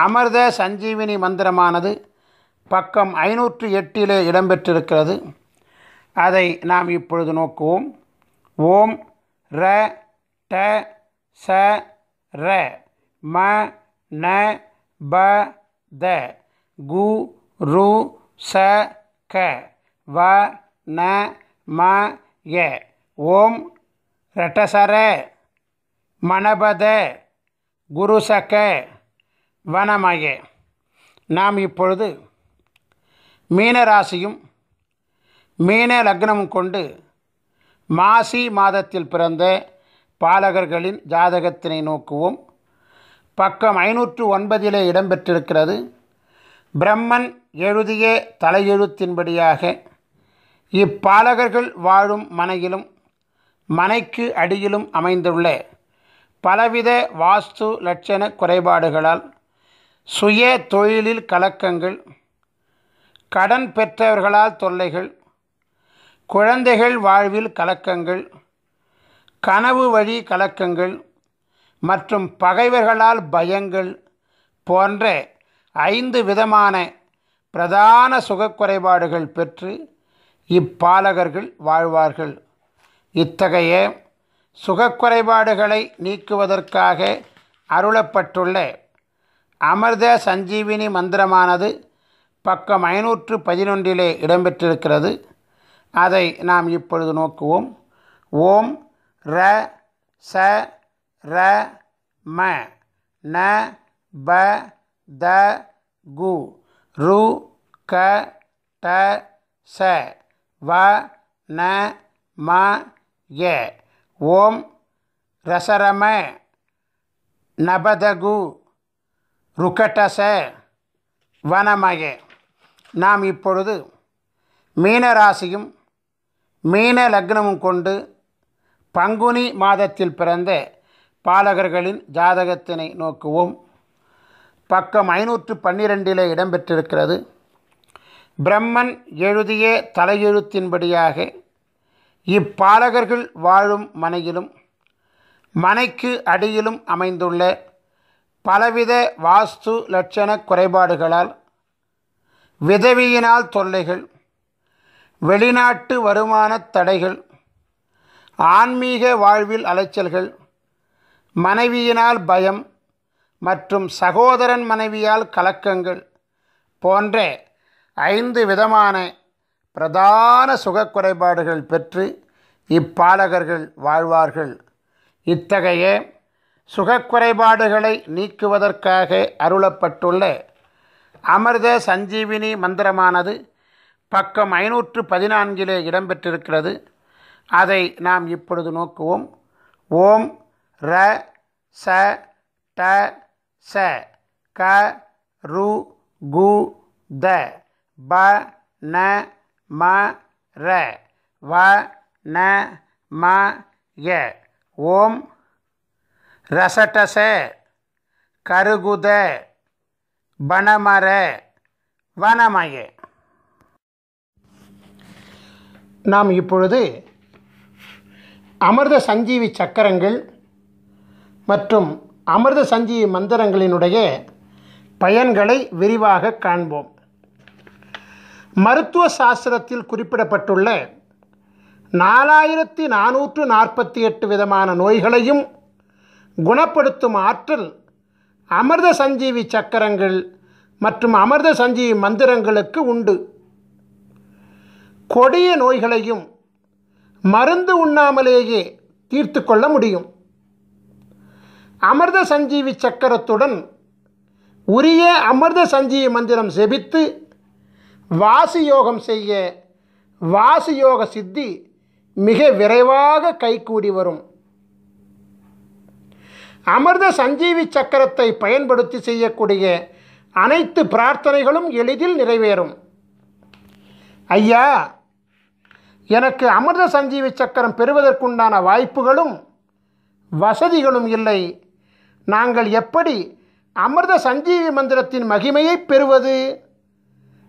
அமிர்த சஞ்சீவினி மந்திரமானது பக்கம் 508 இடம்பெற்றிருக்கிறது. அதை நாம் இப்பொழுது நோக்குவோம். ஓம் ர ட ச ர ம ந ப த கு ரு ச க வ ந ம ய. ஓம் ரட்டசர மணபத குருசக வனமய. நாம் இப்பொழுது மீனராசியும் மீன லக்னமும் கொண்டு மாசி மாதத்தில் பிறந்த பாலகர்களின் ஜாதகத்தினை நோக்குவோம். பக்கம் 509 இடம்பெற்றிருக்கிறது. பிரம்மன் எழுதிய தலையெழுத்தின்படியாக இப்பாலகர்கள் வாழும் மனையிலும் மனைக்கு அடியிலும் அமைந்துள்ள பலவித வாஸ்து லட்சண குறைபாடுகளால் சுய தொழிலில் கலக்கங்கள், கடன் பெற்றவர்களால் தொல்லைகள், குழந்தைகள் வாழ்வில் கலக்கங்கள், கனவு வழி கலக்கங்கள் மற்றும் பகைவர்களால் பயங்கள் போன்ற 5 விதமான பிரதான சுகக்குறைபாடுகள் பெற்று இப்பாலகர்கள் வாழ்வார்கள். இத்தகைய சுகக்குறைபாடுகளை நீக்குவதற்காக அருளப்பட்டுள்ள அமிர்த சஞ்சீவினி மந்திரமானது பக்கம் 511 இடம்பெற்றிருக்கிறது. அதை நாம் இப்பொழுது நோக்குவோம். ஓம் ர ச ர ம ந ப த கு ரு க ட ச வ ந ம ய. ஓம் ரசரம நபதகு ருகடச வனமய. நாம் இப்பொழுது மீனராசியும் மீன லக்னமும் கொண்டு பங்குனி மாதத்தில் பிறந்த பாலகர்களின் ஜாதகத்தினை நோக்குவோம். பக்கம் 512 இடம்பெற்றிருக்கிறது. பிரம்மன் எழுதிய தலையெழுத்தின்படியாக இப்பாலகர்கள் வாழும் மனையிலும் மனைக்கு அடியிலும் அமைந்துள்ள பலவித வாஸ்து லட்சண குறைபாடுகளால் விதவியினால் தொல்லைகள், வெளிநாட்டு வருமான தடைகள், ஆன்மீக வாழ்வில் அலைச்சல்கள், மனைவியினால் பயம் மற்றும் சகோதரன் மனைவியால் கலக்கங்கள் போன்ற 5 விதமான பிரதான சுகக்குறைபாடுகள் பெற்று இப்பாலகர்கள் வாழ்வார்கள். இத்தகைய சுகக்குறைபாடுகளை நீக்குவதற்காக அருளப்பட்டுள்ள அமிர்த சஞ்சீவினி மந்திரமானது பக்கம் 514 இடம்பெற்றிருக்கிறது. அதை நாம் இப்பொழுது நோக்குவோம். ஓம் ர ச ட ச க ரு கு த ப ந ம ர வ ந ம ய. ஓம் ரசடச கருகுத பனமர வனமய. நாம் இப்பொழுது அமிர்த சஞ்சீவி சக்கரங்கள் மற்றும் அமிர்த சஞ்சீவி மந்திரங்களினுடைய பயன்களை விரிவாக காண்போம். மருத்துவ சாஸ்திரத்தில் குறிப்பிடப்பட்டுள்ள 4448 விதமான நோய்களையும் குணப்படுத்தும் ஆற்றல் அமிர்த சஞ்சீவி சக்கரங்கள் மற்றும் அமிர்த சஞ்சீவி மந்திரங்களுக்கு உண்டு. கொடிய நோய்களையும் மருந்து உண்ணாமலேயே தீர்த்து கொள்ள முடியும். அமிர்த சஞ்சீவி சக்கரத்துடன் உரிய அமிர்த சஞ்சீவி மந்திரம் செபித்து வாசியோகம் செய்ய வாசியோக சித்தி மிக விரைவாக கைகூடி வரும். அமிர்த சஞ்சீவி சக்கரத்தை பயன்படுத்தி செய்யக்கூடிய அனைத்து பிரார்த்தனைகளும் எளிதில் நிறைவேறும். ஐயா, எனக்கு அமிர்த சஞ்சீவி சக்கரம் பெறுவதற்குண்டான வாய்ப்புகளும் வசதிகளும் இல்லை. நாங்கள் எப்படி அமிர்த சஞ்சீவி மந்திரத்தின் மகிமையை பெறுவது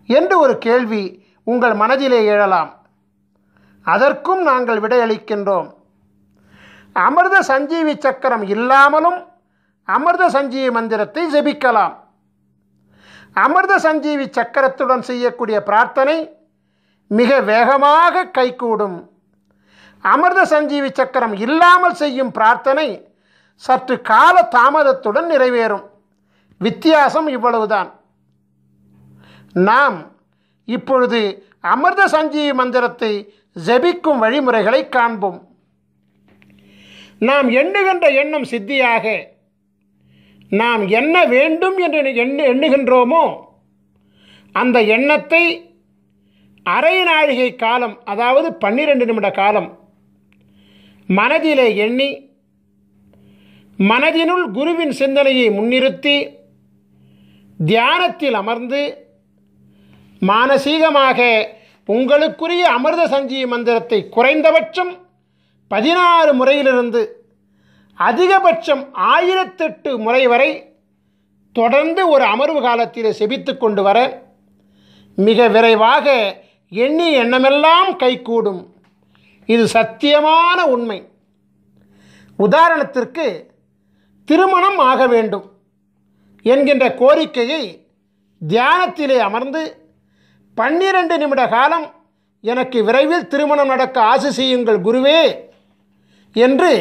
என்று ஒரு கேள்வி உங்கள் மனதிலே எழலாம். அதற்கும் நாங்கள் விடையளிக்கின்றோம். அமிர்த சஞ்சீவி சக்கரம் இல்லாமலும் அமிர்த சஞ்சீவி மந்திரத்தை ஜெபிக்கலாம். அமிர்த சஞ்சீவி சக்கரத்துடன் செய்யக்கூடிய பிரார்த்தனை மிக வேகமாக கைகூடும். அமிர்த சஞ்சீவி சக்கரம் இல்லாமல் செய்யும் பிரார்த்தனை சற்று கால தாமதத்துடன் நிறைவேறும். வித்தியாசம் இவ்வளவுதான். நாம் இப்பொழுது அமிர்த சஞ்சீவி மந்திரத்தை ஜெபிக்கும் வழிமுறைகளை காண்போம். நாம் எண்ணுகின்ற எண்ணம் சித்தியாக நாம் என்ன வேண்டும் என்று எண்ணுகின்றோமோ அந்த எண்ணத்தை அரை நாழிகை காலம், அதாவது 12 நிமிட காலம் மனதிலே எண்ணி மனதினுள் குருவின் சிந்தனையை முன்னிறுத்தி தியானத்தில் அமர்ந்து மானசீகமாக உங்களுக்குரிய அமிர்த சஞ்சீவி மந்திரத்தை குறைந்தபட்சம் 16 முறையிலிருந்து அதிகபட்சம் 1008 முறை வரை தொடர்ந்து ஒரு அமர்வு காலத்தில் செபித்து கொண்டு வர மிக விரைவாக எண்ணிய எண்ணமெல்லாம் கைகூடும். இது சத்தியமான உண்மை. உதாரணத்திற்கு, திருமணம் ஆக வேண்டும் என்கின்ற கோரிக்கையை தியானத்திலே அமர்ந்து 12 நிமிட காலம் எனக்கு விரைவில் திருமணம் நடக்க ஆசி செய்யுங்கள் குருவே என்று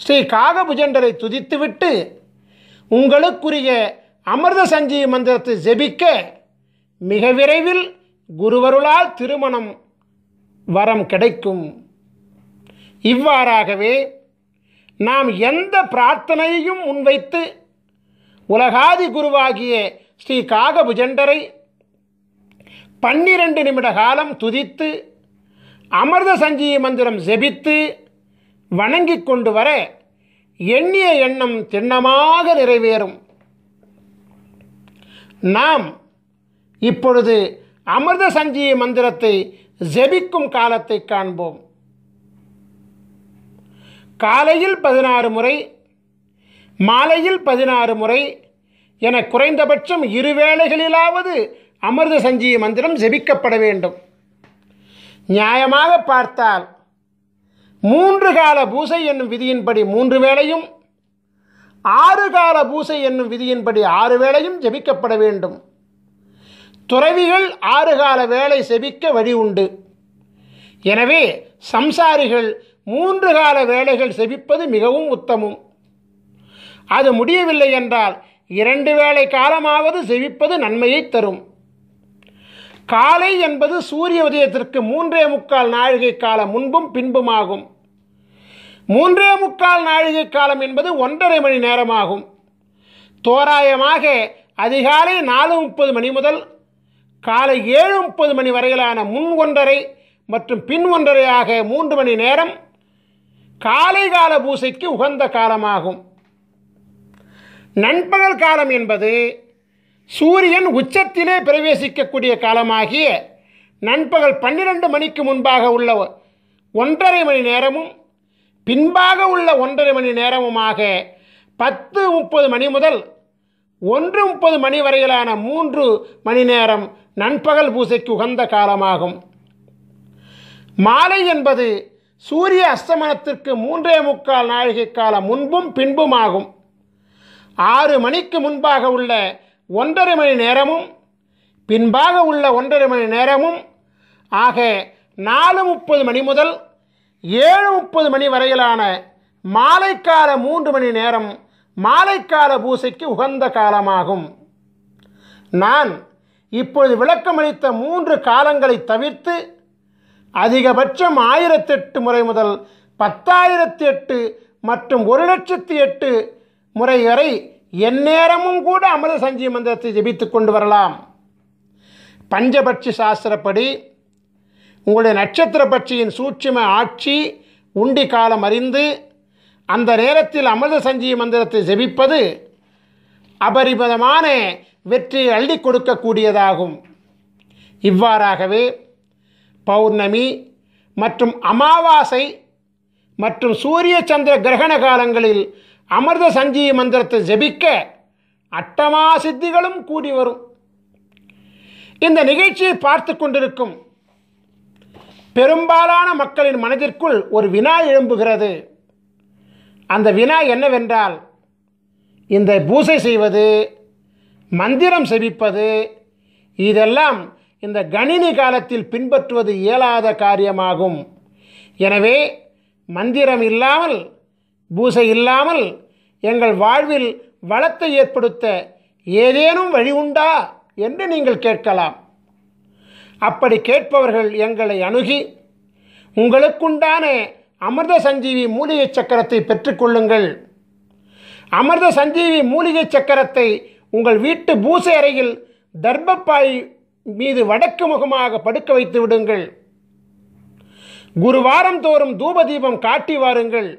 ஸ்ரீ காகபுஜண்டரை துதித்துவிட்டு உங்களுக்குரிய அமிர்த சஞ்சீவி மந்திரத்தை ஜெபிக்க மிக விரைவில் குருவருளால் திருமணம் வரம் கிடைக்கும். இவ்வாறாகவே நாம் எந்த பிரார்த்தனையையும் முன்வைத்து உலகாதி குருவாகிய ஸ்ரீ காகபுஜண்டரை 12 நிமிட காலம் துதித்து அமிர்த சஞ்சீவி மந்திரம் ஜெபித்து வணங்கி கொண்டு வர எண்ணிய எண்ணம் திண்ணமாக நிறைவேறும். நாம் இப்பொழுது அமிர்த சஞ்சீவி மந்திரத்தை ஜெபிக்கும் காலத்தை காண்போம். காலையில் 16 முறை, மாலையில் 16 முறை என குறைந்தபட்சம் 2 வேளைகளிலாவது அமிர்த சஞ்சீவி மந்திரம் ஜெபிக்கப்பட வேண்டும். நியாயமாக பார்த்தால் 3 கால பூசை என்னும் விதியின்படி 3 வேளையும், 6 கால பூசை என்னும் விதியின்படி 6 வேளையும் ஜெபிக்கப்பட வேண்டும். துறவிகள் 6 கால வேளை செபிக்க வழி உண்டு. எனவே சம்சாரிகள் 3 கால வேளைகள் செபிப்பது மிகவும் உத்தமம். அது முடியவில்லை என்றால் 2 வேளை காலமாவது செபிப்பது நன்மையை தரும். காலை என்பது சூரிய உதயத்திற்கு 3.25 நாழிகை காலம் முன்பும் பின்புமாகும். 3.25 நாழிகை காலம் என்பது 1.5 மணி நேரமாகும். தோராயமாக அதிகாலை 4:30 மணி முதல் காலை 7:30 மணி வரையிலான முன் 1.5 மற்றும் பின் 1.5 3 மணி நேரம் காலை கால பூசைக்கு உகந்த காலமாகும். நண்பகல் காலம் என்பது சூரியன் உச்சத்திலே பிரவேசிக்கக்கூடிய காலமாகிய நண்பகல் 12 மணிக்கு முன்பாக உள்ள 1.5 மணி நேரமும் பின்பாக உள்ள 1.5 மணி நேரமுமாக 10:30 மணி முதல் 1:30 மணி வரையிலான 3 மணி நேரம் நண்பகல் பூசைக்கு உகந்த காலமாகும். மாலை என்பது சூரிய அஸ்தமனத்திற்கு 3.25 நாழிகை காலம் முன்பும் பின்புமாகும். 6 மணிக்கு முன்பாக உள்ள 1.5 மணி நேரமும் பின்பாக உள்ள 1.5 மணி நேரமும் ஆக 4:30 மணி முதல் 7:30 மணி வரையிலான மாலைக்கால 3 மணி நேரம் மாலைக்கால பூசைக்கு உகந்த காலமாகும். நான் இப்பொழுது விளக்கமளித்த 3 காலங்களை தவிர்த்து அதிகபட்சம் 1008 முறை முதல் 10,008 மற்றும் 1,08,008 முறை வரை எந்நேரமும் கூட அமிர்த சஞ்சீவி மந்திரத்தை ஜெபித்துக் கொண்டு வரலாம். பஞ்சபட்சி சாஸ்திரப்படி உங்களுடைய நட்சத்திர பட்சியின் சூட்சும ஆட்சி உண்டி காலம் அறிந்து அந்த நேரத்தில் அமிர்த சஞ்சீவி மந்திரத்தை ஜெபிப்பது அபரிமிதமான வெற்றியை அள்ளி கொடுக்கக்கூடியதாகும். இவ்வாறாகவே பௌர்ணமி மற்றும் அமாவாசை மற்றும் சூரிய சந்திர கிரகண காலங்களில் அமிர்த சஞ்சீவி மந்திரத்தை ஜெபிக்க அட்டமா சித்திகளும் கூடி வரும். இந்த நிகழ்ச்சியை பார்த்து கொண்டிருக்கும் பெரும்பாலான மக்களின் மனதிற்குள் ஒரு வினா எழும்புகிறது. அந்த வினா என்னவென்றால், இந்த பூசை செய்வது, மந்திரம் செபிப்பது, இதெல்லாம் இந்த கணினி காலத்தில் பின்பற்றுவது இயலாத காரியமாகும். எனவே மந்திரம் இல்லாமல், பூசை இல்லாமல் எங்கள் வாழ்வில் வளத்தை ஏற்படுத்த ஏதேனும் வழி உண்டா என்று நீங்கள் கேட்கலாம். அப்படி கேட்பவர்கள் எங்களை அணுகி உங்களுக்குண்டான அமிர்த சஞ்சீவி மூலிகை சக்கரத்தை பெற்றுக்கொள்ளுங்கள். அமிர்த சஞ்சீவி மூலிகை சக்கரத்தை உங்கள் வீட்டு பூசை அறையில் தர்பப்பாய் மீது வடக்கு முகமாக படுக்க வைத்து விடுங்கள். குருவாரம் தோறும் தூபதீபம் காட்டி வாருங்கள்.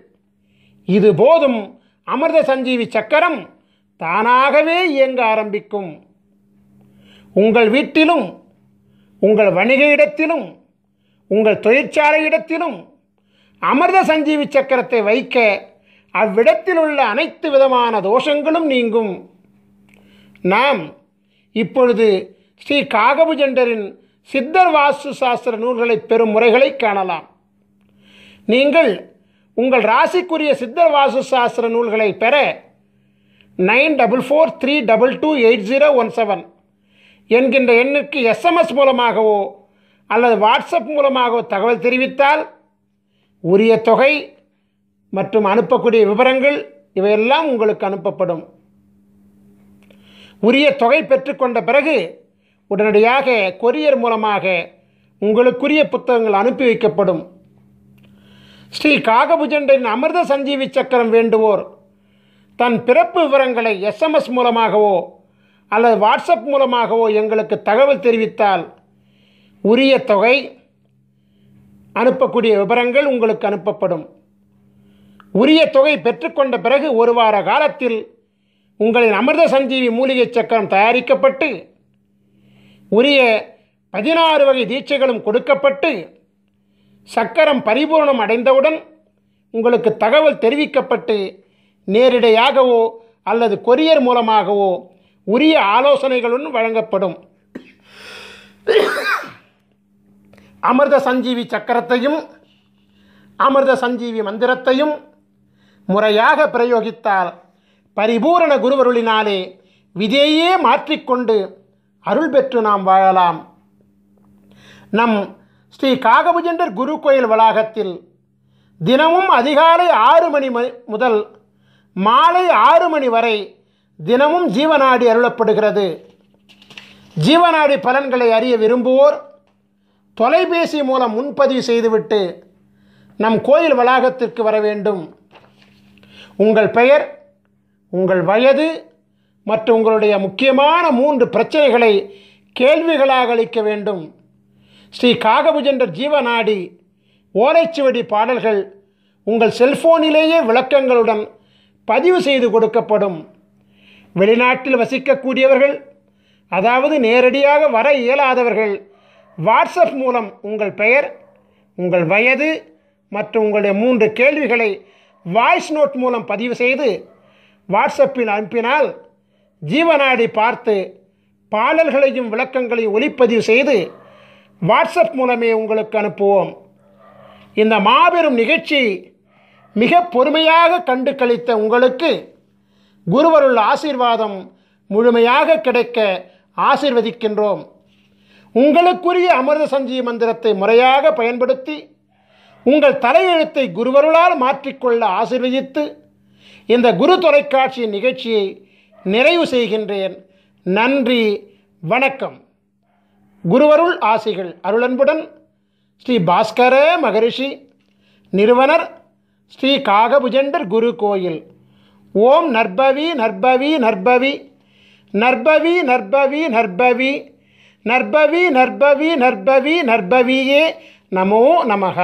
இது போதும், அமிர்த சஞ்சீவி சக்கரம் தானாகவே இயங்க ஆரம்பிக்கும். உங்கள் வீட்டிலும், உங்கள் வணிக இடத்திலும், உங்கள் தொழிற்சாலை இடத்திலும் அமிர்த சஞ்சீவி சக்கரத்தை வைக்க அவ்விடத்தில் உள்ள அனைத்து விதமான தோஷங்களும் நீங்கும். நாம் இப்பொழுது ஸ்ரீ காகபுஜண்டரின் சித்தர் வாஸ்து சாஸ்திர நூல்களை பெறும் முறைகளை காணலாம். நீங்கள் உங்கள் ராசிக்குரிய சித்தர் வாஸ்து சாஸ்திர நூல்களை பெற 9443228017 என்கின்ற எண்ணுக்கு SMS மூலமாகவோ அல்லது வாட்ஸ்அப் மூலமாகவோ தகவல் தெரிவித்தால் உரிய தொகை மற்றும் அனுப்பக்கூடிய விவரங்கள் இவையெல்லாம் உங்களுக்கு அனுப்பப்படும். உரிய தொகை பெற்றுக்கொண்ட பிறகு உடனடியாக கொரியர் மூலமாக உங்களுக்குரிய புத்தகங்கள் அனுப்பி வைக்கப்படும். ஸ்ரீ காகபுஜண்டரின் அமிர்த சஞ்சீவி சக்கரம் வேண்டுவோர் தன் பிறப்பு விவரங்களை SMS மூலமாகவோ அல்லது வாட்ஸ்அப் மூலமாகவோ எங்களுக்கு தகவல் தெரிவித்தால் உரிய தொகை, அனுப்பக்கூடிய விவரங்கள் உங்களுக்கு அனுப்பப்படும். உரிய தொகை பெற்றுக்கொண்ட பிறகு ஒரு வார காலத்தில் உங்களின் அமிர்த சஞ்சீவி மூலிகை சக்கரம் தயாரிக்கப்பட்டு உரிய 16 வகை தீட்சைகளும் கொடுக்கப்பட்டு சக்கரம் பரிபூர்ணம் அடைந்தவுடன் உங்களுக்கு தகவல் தெரிவிக்கப்பட்டு நேரிடையாகவோ அல்லது கொரியர் மூலமாகவோ உரிய ஆலோசனைகளுடன் வழங்கப்படும். அமிர்த சஞ்சீவி சக்கரத்தையும் அமிர்த சஞ்சீவி மந்திரத்தையும் முறையாக பிரயோகித்தால் பரிபூரண குருவருளினாலே விதையே மாற்றிக்கொண்டு அருள் பெற்று நாம் வாழலாம். நம் ஸ்ரீ காகபுஜண்டர் குரு கோயில் வளாகத்தில் தினமும் அதிகாலை 6 மணி முதல் மாலை 6 மணி வரை தினமும் ஜீவநாடி அருளப்படுகிறது. ஜீவநாடி பலன்களை அறிய விரும்புவோர் தொலைபேசி மூலம் முன்பதிவு செய்துவிட்டு நம் கோயில் வளாகத்திற்கு வர வேண்டும். உங்கள் பெயர், உங்கள் வயது மற்றும் உங்களுடைய முக்கியமான 3 பிரச்சனைகளை கேள்விகளாக அளிக்க வேண்டும். ஸ்ரீ காகபுஜண்டர் ஜீவநாடி ஓலைச்சுவடி பாடல்கள் உங்கள் செல்போனிலேயே விளக்கங்களுடன் பதிவு செய்து கொடுக்கப்படும். வெளிநாட்டில் வசிக்கக்கூடியவர்கள், அதாவது நேரடியாக வர இயலாதவர்கள், வாட்ஸ்அப் மூலம் உங்கள் பெயர், உங்கள் வயது மற்றும் உங்களுடைய 3 கேள்விகளை வாய்ஸ் நோட் மூலம் பதிவு செய்து வாட்ஸ்அப்பில் அனுப்பினால் ஜீவநாடி பார்த்து பாடல்களையும் விளக்கங்களையும் ஒளிப்பதிவு செய்து வாட்ஸ்அப் மூலமே உங்களுக்கு அனுப்புவோம். இந்த மாபெரும் நிகழ்ச்சி மிக பொறுமையாக கண்டு கழித்த உங்களுக்கு குருவருள் ஆசீர்வாதம் முழுமையாக கிடைக்க ஆசீர்வதிக்கின்றோம். உங்களுக்குரிய அமிர்த சஞ்சீவி மந்திரத்தை முறையாக பயன்படுத்தி உங்கள் தலையெழுத்தை குருவருளால் மாற்றிக்கொள்ள ஆசீர்வதித்து இந்த குரு தொலைக்காட்சி நிகழ்ச்சியை நிறைவு செய்கின்றேன். நன்றி, வணக்கம். குருவருள் ஆசிகள் அருளன்புடன் ஸ்ரீ பாஸ்கர மகரிஷி, நிறுவனர் ஸ்ரீ காகபுஜண்டர் குரு கோயில். ஓம் நற்பவி நற்பவி நற்பவி நற்பவி நற்பவி நற்பவி நற்பவி நற்பவி நற்பவி நற்பவியே நமோ நமஹ.